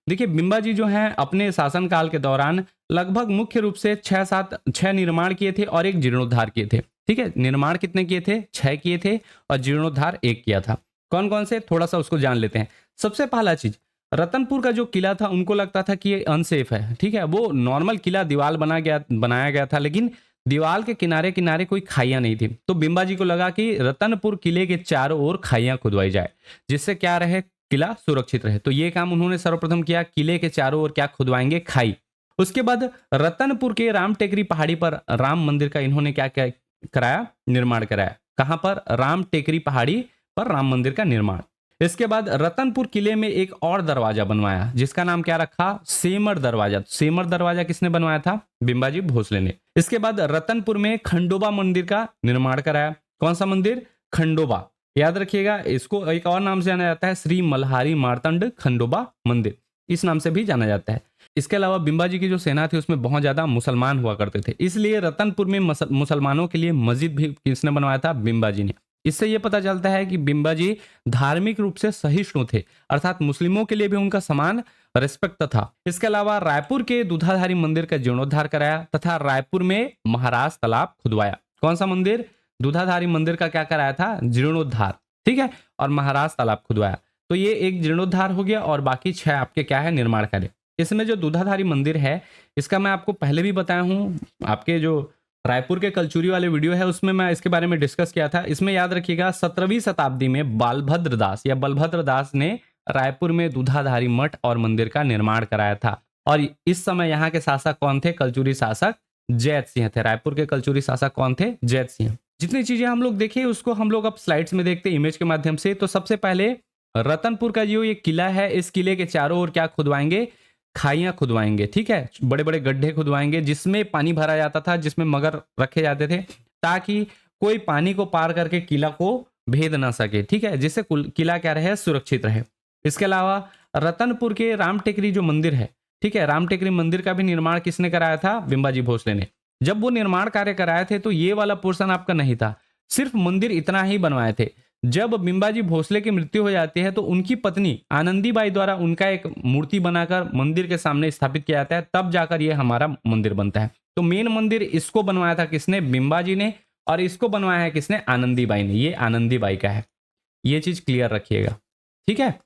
देखिए बिंबाजी जो हैं अपने शासनकाल के दौरान लगभग मुख्य रूप से 6 निर्माण किए थे और एक जीर्णोद्धार किए थे। ठीक है, निर्माण कितने किए थे, 6 किए थे और जीर्णोद्धार 1 किया था। कौन कौन से, थोड़ा सा उसको जान लेते हैं। सबसे पहला चीज, रतनपुर का जो किला था उनको लगता था कि ये अनसेफ है। ठीक है, वो नॉर्मल किला दीवार बनाया गया था लेकिन दीवार के किनारे किनारे कोई खाइयां नहीं थी। तो बिंबाजी को लगा कि रतनपुर किले के चारों ओर खाइयां खुदवाई जाए जिससे क्या रहे, किला सुरक्षित रहे। तो ये काम उन्होंने सर्वप्रथम किया, किले के चारों ओर क्या खुदवाएंगे, खाई। उसके बाद रतनपुर के राम टेकरी पहाड़ी पर राम मंदिर का इन्होंने क्या क्या कराया, निर्माण कराया। कहां पर, राम टेकरी पहाड़ी पर राम मंदिर का निर्माण। इसके बाद रतनपुर किले में एक और दरवाजा बनवाया जिसका नाम क्या रखा, सेमर दरवाजा। सेमर दरवाजा किसने बनवाया था, बिंबाजी भोसले ने। इसके बाद रतनपुर में खंडोबा मंदिर का निर्माण कराया। कौन सा मंदिर, खंडोबा। याद रखिएगा इसको एक और नाम से जाना जाता है, श्री मल्हारी मार्तंड खंडोबा मंदिर, इस नाम से भी जाना जाता है। इसके अलावा बिंबा जी की जो सेना थी उसमें बहुत ज्यादा मुसलमान हुआ करते थे, इसलिए रतनपुर में मुसलमानों के लिए मस्जिद भी किसने बनवाया था? बिंबा जी ने। इससे यह पता चलता है कि बिंबा जी धार्मिक रूप से सहिष्णु थे, अर्थात मुस्लिमों के लिए भी उनका समान रिस्पेक्ट था। इसके अलावा रायपुर के दूधाधारी मंदिर का जीर्णोद्धार कराया तथा रायपुर में महाराज तालाब खुदवाया। कौन सा मंदिर? दूधाधारी मंदिर का क्या कराया था? जीर्णोद्धार, ठीक है, और महाराज तालाब खुदवाया। तो ये एक जीर्णोद्धार हो गया और बाकी 6 आपके क्या है? निर्माण कार्य। इसमें जो दूधाधारी मंदिर है इसका मैं आपको पहले भी बताया हूँ, आपके जो रायपुर के कलचुरी वाले वीडियो है उसमें मैं इसके बारे में डिस्कस किया था। इसमें याद रखिएगा 17वीं शताब्दी में बालभद्र दास या बलभद्र दास ने रायपुर में दूधाधारी मठ और मंदिर का निर्माण कराया था। और इस समय यहाँ के शासक कौन थे? कलचुरी शासक जैत सिंह थे। रायपुर के कलचुरी शासक कौन थे? जैत सिंह। जितनी चीजें हम लोग देखे उसको हम लोग अब स्लाइड्स में देखते हैं इमेज के माध्यम से। तो सबसे पहले रतनपुर का जो ये किला है, इस किले के चारों ओर क्या खुदवाएंगे? खाइयां खुदवाएंगे, ठीक है, बड़े बड़े गड्ढे खुदवाएंगे जिसमें पानी भरा जाता था, जिसमें मगर रखे जाते थे ताकि कोई पानी को पार करके किला को भेद ना सके, ठीक है, जिससे किला क्या रहे? सुरक्षित रहे। इसके अलावा रतनपुर के राम टेकरी जो मंदिर है, ठीक है, राम टेकरी मंदिर का भी निर्माण किसने कराया था? बिंबाजी भोसले ने। जब वो निर्माण कार्य कराए थे तो ये वाला पोर्शन आपका नहीं था, सिर्फ मंदिर इतना ही बनवाए थे। जब बिंबाजी भोसले की मृत्यु हो जाती है तो उनकी पत्नी आनंदीबाई द्वारा उनका एक मूर्ति बनाकर मंदिर के सामने स्थापित किया जाता है, तब जाकर ये हमारा मंदिर बनता है। तो मेन मंदिर इसको बनवाया था किसने? बिंबाजी ने। और इसको बनवाया है किसने? आनंदीबाई ने। ये आनंदीबाई का है, ये चीज क्लियर रखिएगा, ठीक है।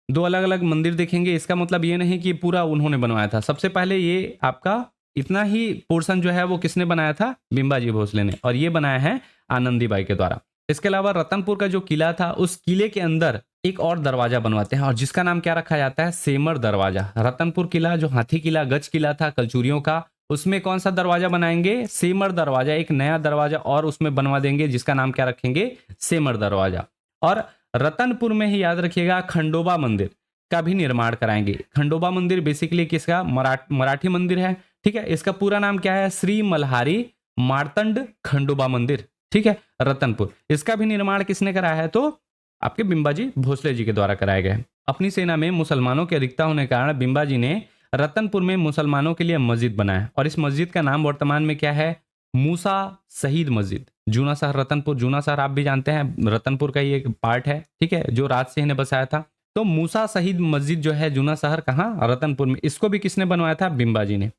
दो अलग अलग मंदिर देखेंगे, इसका मतलब ये नहीं कि पूरा उन्होंने बनवाया था। सबसे पहले ये आपका इतना ही पोर्शन जो है वो किसने बनाया था? बिंबाजी भोसले ने। और ये बनाया है आनंदीबाई के द्वारा। इसके अलावा रतनपुर का जो किला था उस किले के अंदर एक और दरवाजा बनवाते हैं और जिसका नाम क्या रखा जाता है? सेमर दरवाजा। रतनपुर किला जो हाथी किला, गज किला था कलचुरियों का, उसमें कौन सा दरवाजा बनाएंगे? सेमर दरवाजा। एक नया दरवाजा और उसमें बनवा देंगे जिसका नाम क्या रखेंगे? सेमर दरवाजा। और रतनपुर में ही याद रखिएगा खंडोबा मंदिर का भी निर्माण कराएंगे। खंडोबा मंदिर बेसिकली किसका? मराठी मंदिर है, ठीक है। इसका पूरा नाम क्या है? श्री मल्हारी मार्तंड खंडोबा मंदिर, ठीक है, रतनपुर। इसका भी निर्माण किसने कराया है? तो आपके बिंबाजी भोसले जी के द्वारा कराया गया है। अपनी सेना में मुसलमानों की अधिकता होने के कारण बिंबाजी ने रतनपुर में मुसलमानों के लिए मस्जिद बनाया और इस मस्जिद का नाम वर्तमान में क्या है? मूसा शहीद मस्जिद। जूना शहर रतनपुर, जूना शहर आप भी जानते हैं रतनपुर का ही एक पार्ट है, ठीक है, जो राज सिंह ने बसाया था। तो मूसा शहीद मस्जिद जो है जूना शहर कहाँ? रतनपुर में। इसको भी किसने बनवाया था? बिंबाजी ने।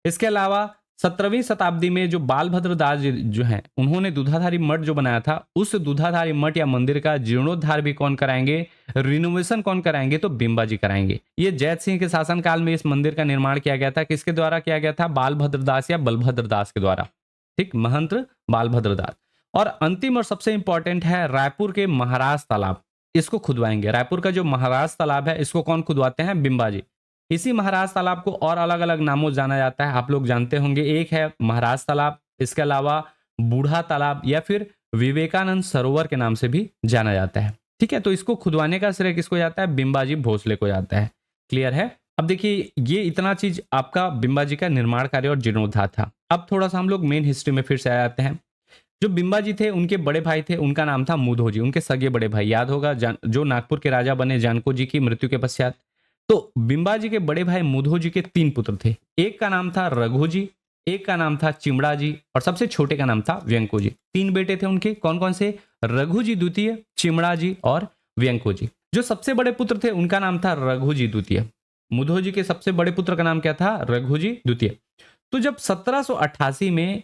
इसके अलावा 17वीं शताब्दी में जो बालभद्र दास जो हैं उन्होंने दूधाधारी मठ जो बनाया था, उस दूधाधारी मठ या मंदिर का जीर्णोद्धार भी कौन कराएंगे? रिनोवेशन कौन कराएंगे? तो बिंबाजी कराएंगे। ये जैत सिंह के शासनकाल में इस मंदिर का निर्माण किया गया था। किसके द्वारा किया गया था? बालभद्र दास या बलभद्र दास के द्वारा, ठीक, महंत बालभद्र दास। और अंतिम और सबसे इंपॉर्टेंट है रायपुर के महाराज तालाब, इसको खुदवाएंगे। रायपुर का जो महाराज तालाब है इसको कौन खुदवाते हैं? बिंबाजी। इसी महाराज तालाब को और अलग अलग नामों से जाना जाता है, आप लोग जानते होंगे। एक है महाराज तालाब, इसके अलावा बूढ़ा तालाब या फिर विवेकानंद सरोवर के नाम से भी जाना जाता है, ठीक है। तो इसको खुदवाने का श्रेय किसको जाता है? बिंबाजी भोसले को जाता है। क्लियर है? अब देखिए ये इतना चीज आपका बिंबाजी का निर्माण कार्य और जीर्णोद्धार था। अब थोड़ा सा हम लोग मेन हिस्ट्री में फिर से आ जाते हैं। जो बिंबाजी थे उनके बड़े भाई थे, उनका नाम था मुधोजी, उनके सगे बड़े भाई, याद होगा, जो नागपुर के राजा बने जानको जी की मृत्यु के पश्चात। तो बिंबाजी के बड़े भाई मुधोजी के 3 पुत्र थे। एक का नाम था रघुजी, एक का नाम था चिमड़ा जी और सबसे छोटे का नाम था व्यंको जी। 3 बेटे थे उनके, कौन कौन से? रघुजी द्वितीय, चिमड़ा जी और व्यंको जी। जो सबसे बड़े पुत्र थे उनका नाम था रघुजी द्वितीय। मुधोजी के सबसे बड़े पुत्र का नाम क्या था? रघुजी द्वितीय। तो जब 1788 में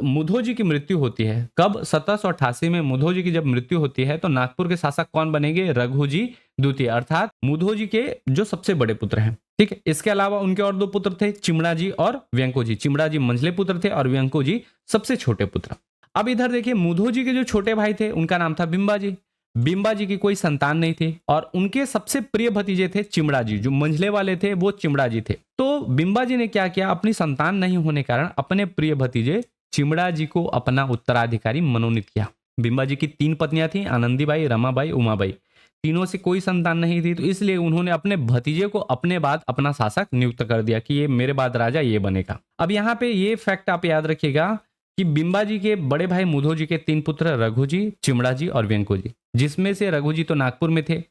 मुधोजी की मृत्यु होती है, कब? 1788 में मुधोजी की जब मृत्यु होती है तो नागपुर के शासक कौन बनेंगे? रघुजी द्वितीय, अर्थात मुधोजी के जो सबसे बड़े पुत्र हैं, ठीक है। इसके अलावा उनके और 2 पुत्र थे, चिमड़ा जी और व्यंको जी। चिमड़ा जी मंझले पुत्र थे और व्यंको जी सबसे छोटे पुत्र। अब इधर देखिए मुधोजी के जो छोटे भाई थे उनका नाम था बिंबाजी। बिंबाजी की कोई संतान नहीं थी और उनके सबसे प्रिय भतीजे थे चिमड़ा जी, जो मंझले वाले थे वो चिमड़ा जी थे। तो बिंबाजी ने क्या किया? अपनी संतान नहीं होने कारण अपने प्रिय भतीजे चिमड़ा जी को अपना उत्तराधिकारी मनोनीत किया। बिंबाजी की 3 पत्नियां थी, आनंदीबाई, रमाबाई, उमाबाई। तीनों से कोई संतान नहीं थी तो इसलिए उन्होंने अपने भतीजे को अपने बाद अपना शासक नियुक्त कर दिया कि ये मेरे बाद राजा ये बनेगा। अब यहाँ पे ये फैक्ट आप याद रखिएगा कि बिंबाजी के बड़े भाई मुधोजी के 3 पुत्र रघुजी, चिमड़ा जी और व्यंको जी, जिसमें से रघुजी तो नागपुर में थे।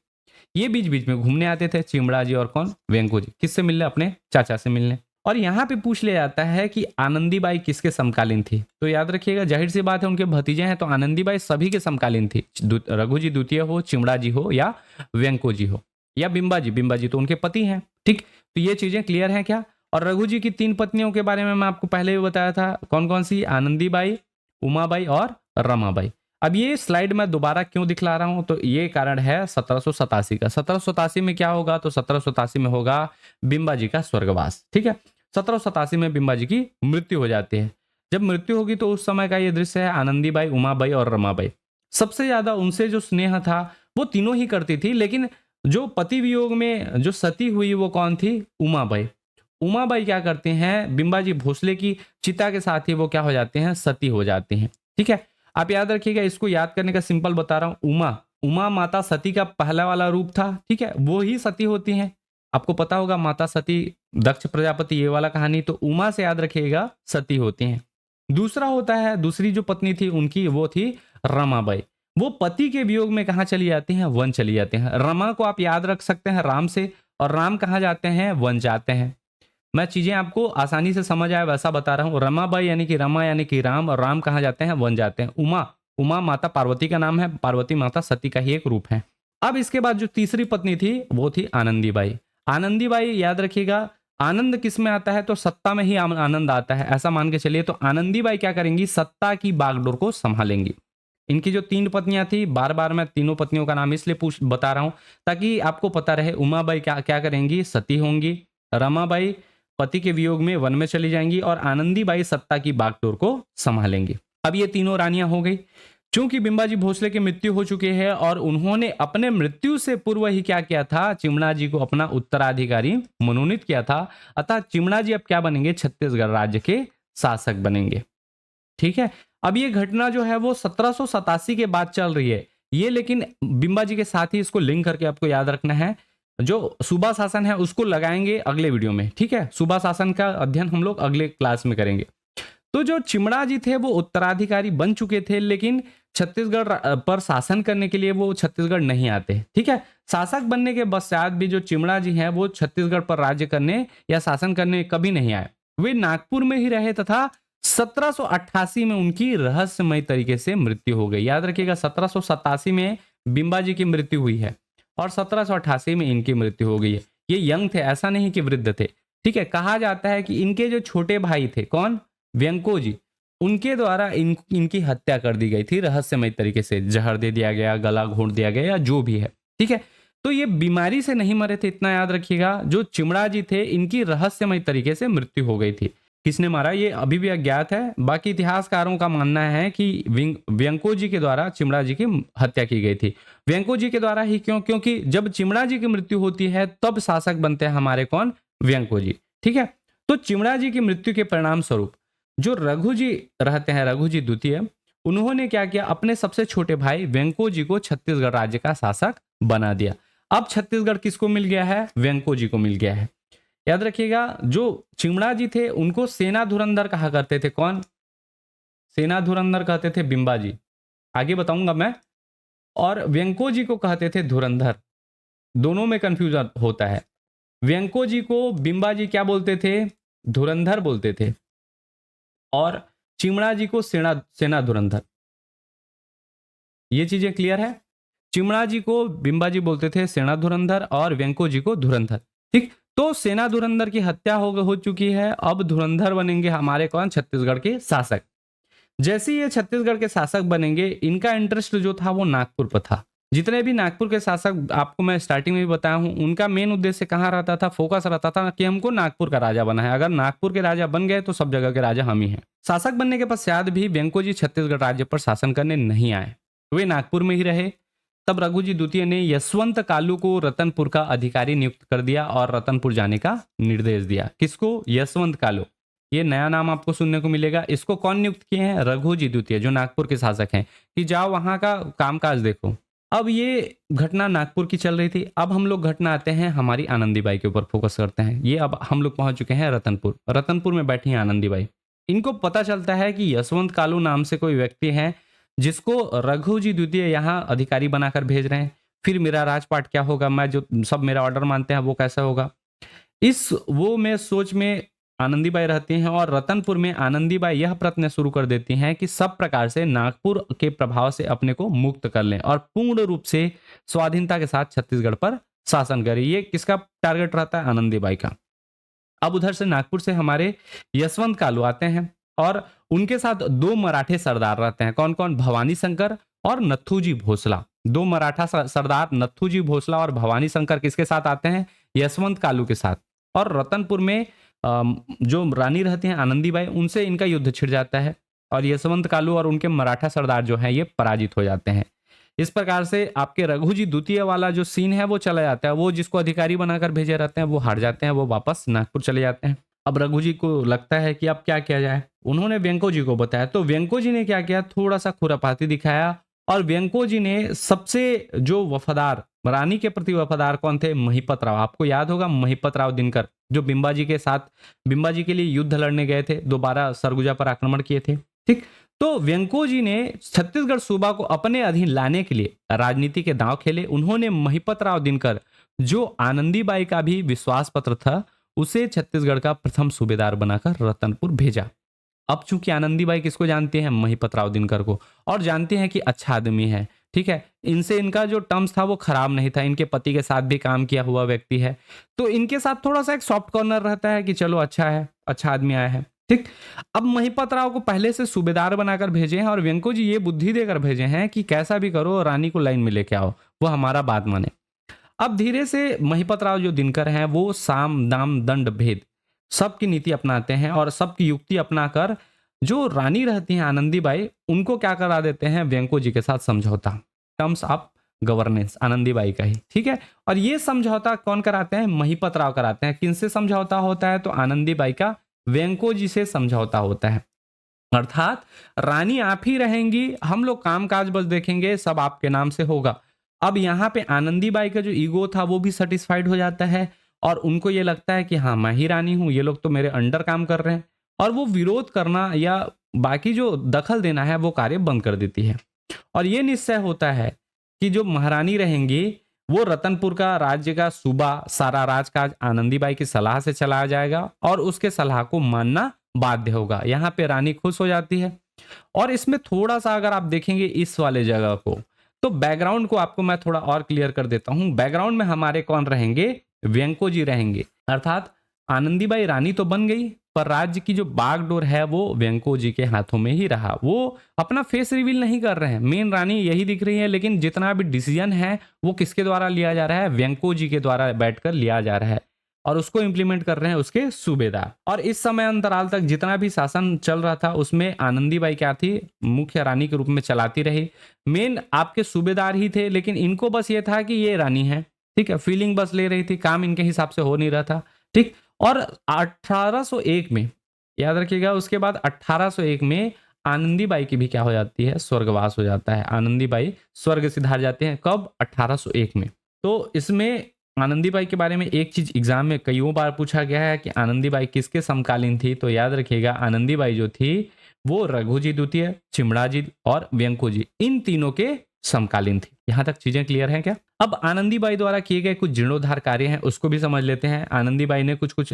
ये बीच बीच में घूमने आते थे चिमड़ा जी और कौन, वेंको जी, किससे मिलने, अपने चाचा से मिलने। और यहाँ पे पूछ लिया जाता है कि आनंदीबाई किसके समकालीन थी, तो याद रखिएगा जाहिर सी बात है उनके भतीजे हैं, तो आनंदीबाई सभी के समकालीन थी, रघु जी द्वितीय हो, चिमड़ा जी हो या वेंको जी हो या बिंबा जी तो उनके पति हैं। ठीक, तो ये चीजें क्लियर हैं क्या। और रघु जी की 3 पत्नियों के बारे में मैं आपको पहले भी बताया था, कौन कौन सी, आनंदीबाई, उमाबाई और रमाबाई। अब ये स्लाइड मैं दोबारा क्यों दिखला रहा हूं, तो ये कारण है 1787 का। 1787 में क्या होगा, तो 1787 में होगा बिंबा जी का स्वर्गवास। ठीक है, 1787 में बिंबा जी की मृत्यु हो जाती है। जब मृत्यु होगी तो उस समय का ये दृश्य है, आनंदीबाई, उमाबाई और रमाबाई। सबसे ज्यादा उनसे जो स्नेह था वो तीनों ही करती थी, लेकिन जो पति वियोग में जो सती हुई वो कौन थी, उमाबाई। उमाबाई क्या करते हैं, बिंबा जी भोसले की चिता के साथ ही वो क्या हो जाते हैं, सती हो जाते हैं। ठीक है, आप याद रखिएगा, इसको याद करने का सिंपल बता रहा हूं, उमा माता सती का पहला वाला रूप था। ठीक है, वो ही सती होती हैं। आपको पता होगा माता सती, दक्ष प्रजापति, ये वाला कहानी, तो उमा से याद रखिएगा सती होती हैं। दूसरा होता है, दूसरी जो पत्नी थी उनकी वो थी रमाबाई। वो पति के वियोग में कहा चली जाती हैं, वन चली जाते हैं। रमा को आप याद रख सकते हैं राम से, और राम कहाँ जाते हैं, वन जाते हैं। मैं चीजें आपको आसानी से समझ आए वैसा बता रहा हूँ। रमाबाई यानी कि रमा यानी कि राम, और राम कहाँ जाते हैं, वन जाते हैं। उमा माता पार्वती का नाम है, पार्वती माता सती का ही एक रूप है। अब इसके बाद जो तीसरी पत्नी थी वो थी आनंदीबाई। आनंदीबाई याद रखिएगा, आनंद किस में आता है, तो सत्ता में ही आनंद आता है, ऐसा मान के चलिए। तो आनंदीबाई क्या करेंगी, सत्ता की बागडोर को संभालेंगी। इनकी जो 3 पत्नियां थी, बार बार मैं तीनों पत्नियों का नाम इसलिए बता रहा हूं ताकि आपको पता रहे। उमाबाई क्या क्या करेंगी, सती होंगी। रमाबाई पति के वियोग में वन में चली जाएंगी, और आनंदीबाई सत्ता की बागडोर को संभालेंगी। अब ये तीनों रानियां हो गई। चूंकि बिंबाजी भोसले की मृत्यु हो चुकी है और उन्होंने अपने मृत्यु से पूर्व ही क्या किया था, चिमणा जी को अपना उत्तराधिकारी मनोनीत किया था, अतः चिमणा जी अब क्या बनेंगे, छत्तीसगढ़ राज्य के शासक बनेंगे। ठीक है, अब ये घटना जो है वो 1787 के बाद चल रही है ये, लेकिन बिंबा जी के साथ ही इसको लिंक करके आपको याद रखना है। जो सूबा शासन है उसको लगाएंगे अगले वीडियो में। ठीक है, सूबा शासन का अध्ययन हम लोग अगले क्लास में करेंगे। तो जो चिमड़ा जी थे वो उत्तराधिकारी बन चुके थे, लेकिन छत्तीसगढ़ पर शासन करने के लिए वो छत्तीसगढ़ नहीं आते। ठीक है, शासक बनने के पश्चात भी जो चिमड़ा जी हैं वो छत्तीसगढ़ पर राज्य करने या शासन करने कभी नहीं आए। वे नागपुर में ही रहे तथा 1788 में उनकी रहस्यमय तरीके से मृत्यु हो गई। याद रखिएगा, 1787 में बिंबा जी की मृत्यु हुई है और 1788 में इनकी मृत्यु हो गई है। ये यंग थे, ऐसा नहीं कि वृद्ध थे। ठीक है, कहा जाता है कि इनके जो छोटे भाई थे, कौन, वेंको जी, उनके द्वारा इनकी हत्या कर दी गई थी रहस्यमय तरीके से, जहर दे दिया गया, गला घोंट दिया गया या जो भी है। ठीक है, तो ये बीमारी से नहीं मरे थे, इतना याद रखिएगा। जो चिमड़ा जी थे इनकी रहस्यमय तरीके से मृत्यु हो गई थी। किसने मारा ये अभी भी अज्ञात है। बाकी इतिहासकारों का मानना है कि वेंको जी के द्वारा चिमड़ा जी की हत्या की गई थी। वेंको जी के द्वारा ही क्यों, क्योंकि जब चिमड़ा जी की मृत्यु होती है तब शासक बनते हैं हमारे कौन, वेंको जी। ठीक है, तो चिमड़ा जी की मृत्यु के परिणाम स्वरूप जो रघु जी रहते हैं, रघु जी द्वितीय, उन्होंने क्या किया, अपने सबसे छोटे भाई वेंको जी को छत्तीसगढ़ राज्य का शासक बना दिया। अब छत्तीसगढ़ किसको मिल गया है, वेंको जी को मिल गया है। याद रखिएगा, जो चिमड़ा जी थे उनको सेना धुरंधर कहा करते थे, कौन, सेना धुरंधर कहते थे बिंबा जी, आगे बताऊंगा मैं। और वेंको जी को कहते थे धुरंधर। दोनों में कंफ्यूजन होता है। वेंको जी को बिंबा जी क्या बोलते थे, धुरंधर बोलते थे, और चिमड़ा जी को सेना धुरंधर। ये चीजें क्लियर है। चिमड़ा जी को बिंबा जी बोलते थे सेना धुरंधर और वेंको जी को धुरंधर। ठीक, तो सेना धुरंधर की हत्या हो चुकी है। अब धुरंधर बनेंगे हमारे कौन, छत्तीसगढ़ के शासक। जैसे ये छत्तीसगढ़ के शासक बनेंगे, इनका इंटरेस्ट जो था वो नागपुर पर था। जितने भी नागपुर के शासक आपको मैं स्टार्टिंग में भी बताया हूं, उनका मेन उद्देश्य कहाँ रहता था, फोकस रहता था कि हमको नागपुर का राजा बना है। अगर नागपुर के राजा बन गए तो सब जगह के राजा हम ही हैं। शासक बनने के पश्चात भी वेंको जी छत्तीसगढ़ राज्य पर शासन करने नहीं आए, वे नागपुर में ही रहे। तब रघु जी द्वितीय ने यशवंत कालू को रतनपुर का अधिकारी नियुक्त कर दिया और रतनपुर जाने का निर्देश दिया। किसको, यशवंत कालू, ये नया नाम आपको सुनने को मिलेगा। इसको कौन नियुक्त किए हैं, रघु जी द्वितीय, जो नागपुर के शासक हैं, कि जाओ वहां का कामकाज देखो। अब ये घटना नागपुर की चल रही थी। अब हम लोग घटना आते हैं हमारी आनंदीबाई के ऊपर फोकस करते हैं। ये अब हम लोग पहुंच चुके हैं रतनपुर। रतनपुर में बैठी हैं आनंदीबाई। इनको पता चलता है कि यशवंत कालू नाम से कोई व्यक्ति है जिसको रघु जी द्वितीय यहाँ अधिकारी बनाकर भेज रहे हैं। फिर मेरा राजपाट क्या होगा, मैं जो सब मेरा ऑर्डर मानते हैं वो कैसा होगा। इस वो में सोच में आनंदीबाई रहती हैं और रतनपुर में आनंदीबाई यह प्रयत्न शुरू कर देती हैं कि सब प्रकार से नागपुर के प्रभाव से अपने को मुक्त कर लें और पूर्ण रूप से स्वाधीनता के साथ छत्तीसगढ़ पर शासन करें। ये किसका टारगेट रहता है? आनंदीबाई का। अब उधर से नागपुर से हमारे यशवंत कालू आते हैं और उनके साथ दो मराठे सरदार रहते हैं। कौन कौन? भवानी शंकर और नथुजी भोसला। दो मराठा सरदार नथुजी भोसला और भवानी शंकर किसके साथ आते हैं? यशवंत कालू के साथ। और रतनपुर में जो रानी रहती हैं आनंदीबाई, उनसे इनका युद्ध छिड़ जाता है और यशवंत कालू और उनके मराठा सरदार जो हैं ये पराजित हो जाते हैं। इस प्रकार से आपके रघुजी द्वितीय वाला जो सीन है वो चला जाता है। वो जिसको अधिकारी बनाकर भेजे रहते हैं वो हार जाते हैं, वो वापस नागपुर चले जाते हैं। अब रघुजी को लगता है कि अब क्या किया जाए। उन्होंने वेंको जी को बताया, तो वेंको जी ने क्या किया, थोड़ा सा खुरापाती दिखाया और वेंको जी ने सबसे जो वफादार, रानी के प्रति वफादार कौन थे? महिपत राव। आपको याद होगा महिपत राव दिनकर, जो बिंबाजी के साथ बिंबाजी के लिए युद्ध लड़ने गए थे, दोबारा सरगुजा पर आक्रमण किए थे। ठीक, तो वेंको जी ने छत्तीसगढ़ सूबा को अपने अधीन लाने के लिए राजनीति के दांव खेले। उन्होंने महिपत राव दिनकर, जो आनंदीबाई का भी विश्वास पत्र था, उसे छत्तीसगढ़ का प्रथम सूबेदार बनाकर रतनपुर भेजा। अब चूंकि आनंदीबाई किसको जानती हैं? महिपत राव दिनकर को, और जानते हैं कि अच्छा आदमी है। ठीक है, इनसे इनका जो टर्म्स था वो खराब नहीं था, इनके पति के साथ भी काम किया हुआ व्यक्ति है, तो इनके साथ थोड़ा सा एक सॉफ्ट कॉर्नर रहता है कि चलो अच्छा है, अच्छा आदमी आया है। ठीक, अब महिपत राव को पहले से सूबेदार बनाकर भेजे हैं और वेंको जी ये बुद्धि देकर भेजे हैं कि कैसा भी करो रानी को लाइन में लेके आओ, वो हमारा बात माने। अब धीरे से महिपत राव जो दिनकर हैं वो साम दाम दंड भेद सबकी नीति अपनाते हैं और सबकी युक्ति अपनाकर जो रानी रहती हैं आनंदीबाई, उनको क्या करा देते हैं? वेंको जी के साथ समझौता, टर्म्स ऑफ गवर्नेंस आनंदीबाई का ही। ठीक है, और ये समझौता कौन कराते हैं? महिपत राव कराते हैं। किनसे समझौता होता है? तो आनंदीबाई का वेंको जी से समझौता होता है। अर्थात रानी आप ही रहेंगी, हम लोग काम काज बस देखेंगे, सब आपके नाम से होगा। अब यहाँ पे आनंदीबाई का जो ईगो था वो भी सेटिस्फाइड हो जाता है और उनको ये लगता है कि हाँ मैं ही रानी हूँ, ये लोग तो मेरे अंडर काम कर रहे हैं, और वो विरोध करना या बाकी जो दखल देना है वो कार्य बंद कर देती है। और ये निश्चय होता है कि जो महारानी रहेंगी वो रतनपुर का राज्य का सूबा, सारा राजकाज आनंदीबाई की सलाह से चलाया जाएगा और उसके सलाह को मानना बाध्य होगा। यहाँ पे रानी खुश हो जाती है। और इसमें थोड़ा सा अगर आप देखेंगे इस वाले जगह को, तो बैकग्राउंड को आपको मैं थोड़ा और क्लियर कर देता हूं। बैकग्राउंड में हमारे कौन रहेंगे? वेंको जी रहेंगे। अर्थात आनंदीबाई रानी तो बन गई, पर राज्य की जो बागडोर है वो वेंको जी के हाथों में ही रहा। वो अपना फेस रिवील नहीं कर रहे हैं, मेन रानी यही दिख रही है, लेकिन जितना भी डिसीजन है वो किसके द्वारा लिया जा रहा है? वेंको जी के द्वारा बैठकर लिया जा रहा है और उसको इंप्लीमेंट कर रहे हैं उसके सूबेदार। और इस समय अंतराल तक जितना भी शासन चल रहा था उसमें आनंदीबाई क्या थी? मुख्य रानी के रूप में चलाती रही। मेन आपके सूबेदार ही थे, लेकिन इनको बस ये था कि ये रानी है। ठीक है, फीलिंग बस ले रही थी, काम इनके हिसाब से हो नहीं रहा था। ठीक, और 1801 में याद रखिएगा, उसके बाद 1801 में आनंदीबाई की भी क्या हो जाती है? स्वर्गवास हो जाता है। आनंदीबाई स्वर्ग सिधार जाते हैं। कब? 1801 में। तो इसमें आनंदीबाई के बारे में एक चीज एग्जाम में कईयों बार पूछा गया है कि आनंदीबाई किसके समकालीन थी, तो याद रखिएगा आनंदीबाई जो थी वो रघुजी द्वितीय, चिमड़ाजी और वेंको जी, इन तीनों के समकालीन थी। यहां तक चीजें क्लियर हैं क्या? अब आनंदीबाई द्वारा किए गए कुछ जीर्णोद्धार कार्य हैं उसको भी समझ लेते हैं। आनंदीबाई ने कुछ कुछ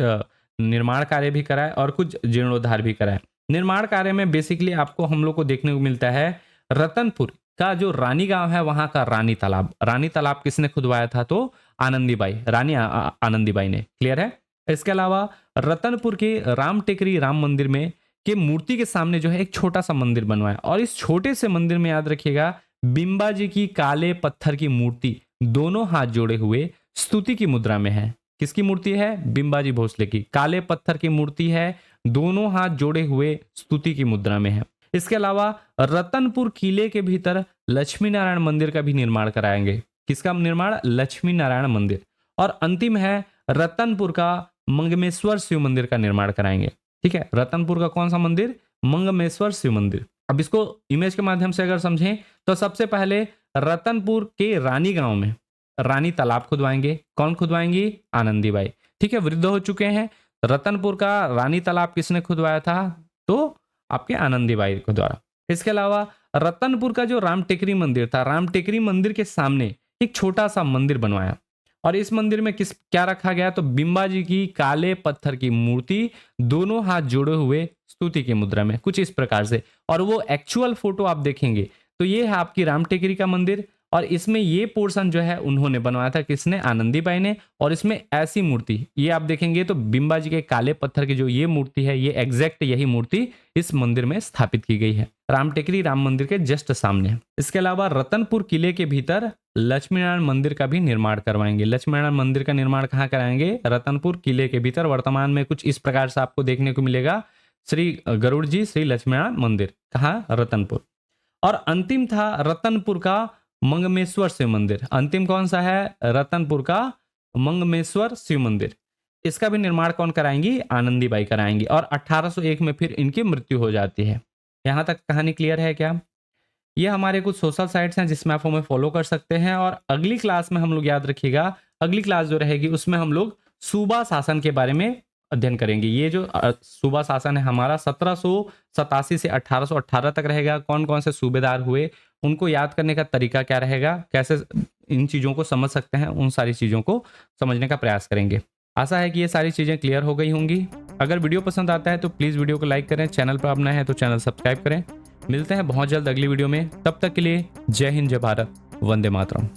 निर्माण कार्य भी कराए और कुछ जीर्णोद्धार भी कराए। निर्माण कार्य में बेसिकली आपको हम लोग को देखने को मिलता है रतनपुर का जो रानी गांव है वहां का रानी तालाब। रानी तालाब किसने खुदवाया था? तो आनंदीबाई, रानी आनंदीबाई ने। क्लियर है? इसके अलावा रतनपुर के राम टेकरी राम मंदिर में के मूर्ति के सामने जो है एक छोटा सा मंदिर बनवाया और इस छोटे से मंदिर में याद रखिएगा बिंबा जी की काले पत्थर की मूर्ति दोनों हाथ जोड़े हुए स्तुति की मुद्रा में है। किसकी मूर्ति है? बिंबाजी भोसले की। काले पत्थर की मूर्ति है, दोनों हाथ जोड़े हुए स्तुति की मुद्रा में है। इसके अलावा रतनपुर किले के भीतर लक्ष्मी नारायण मंदिर का भी निर्माण कराएंगे। किसका निर्माण? लक्ष्मी नारायण मंदिर। और अंतिम है रतनपुर का मंगमेश्वर शिव मंदिर का निर्माण कराएंगे। ठीक है, रतनपुर का कौन सा मंदिर? मंगमेश्वर शिव मंदिर। अब इसको इमेज के माध्यम से अगर समझें तो सबसे पहले रतनपुर के रानी गांव में रानी तालाब खुदवाएंगे। कौन खुदवाएंगी? आनंदीबाई। ठीक है, वृद्ध हो चुके हैं। रतनपुर का रानी तालाब किसने खुदवाया था? तो आपके आनंदीबाई के द्वारा। इसके अलावा रतनपुर का जो राम टेकरी मंदिर था, राम टेकरी मंदिर के सामने एक छोटा सा मंदिर बनवाया और इस मंदिर में क्या रखा गया, तो बिंबा जी की काले पत्थर की मूर्ति दोनों हाथ जोड़े हुए स्तुति की मुद्रा में, कुछ इस प्रकार से। और वो एक्चुअल फोटो आप देखेंगे तो ये है आपकी राम टेकरी का मंदिर और इसमें ये पोर्शन जो है उन्होंने बनवाया था, किसने, आनंदीबाई ने। और इसमें ऐसी मूर्ति ये आप देखेंगे तो बिंबा जी के काले पत्थर की जो ये मूर्ति है, ये एग्जैक्ट यही मूर्ति इस मंदिर में स्थापित की गई है, राम टेकरी राम मंदिर के जस्ट सामने। इसके अलावा रतनपुर किले के भीतर लक्ष्मी नारायण मंदिर का भी निर्माण करवाएंगे। लक्ष्मी नारायण मंदिर का निर्माण कहाँ कराएंगे, रतनपुर किले के भीतर। वर्तमान में कुछ इस प्रकार से आपको देखने को मिलेगा, श्री गरुड़ जी श्री लक्ष्मी नारायण मंदिर, कहाँ, रतनपुर। और अंतिम था रतनपुर का मंगमेश्वर शिव मंदिर। अंतिम कौन सा है, रतनपुर का मंगमेश्वर शिव मंदिर। इसका भी निर्माण कौन कराएंगी, आनंदीबाई कराएंगी। और 1801 में फिर इनकी मृत्यु हो जाती है। यहां तक कहानी क्लियर है क्या? ये हमारे कुछ सोशल साइट्स हैं जिसमें आप हमें फॉलो कर सकते हैं। और अगली क्लास में हम लोग, याद रखिएगा, अगली क्लास जो रहेगी उसमें हम लोग सूबा शासन के बारे में अध्ययन करेंगे। ये जो सूबा शासन है हमारा 1787 से 1818 तक रहेगा। कौन कौन से सूबेदार हुए, उनको याद करने का तरीका क्या रहेगा, कैसे इन चीज़ों को समझ सकते हैं, उन सारी चीज़ों को समझने का प्रयास करेंगे। आशा है कि ये सारी चीज़ें क्लियर हो गई होंगी। अगर वीडियो पसंद आता है तो प्लीज़ वीडियो को लाइक करें, चैनल पर आप नए हैं तो चैनल सब्सक्राइब करें। मिलते हैं बहुत जल्द अगली वीडियो में, तब तक के लिए जय हिंद, जय भारत, वंदे मातरम।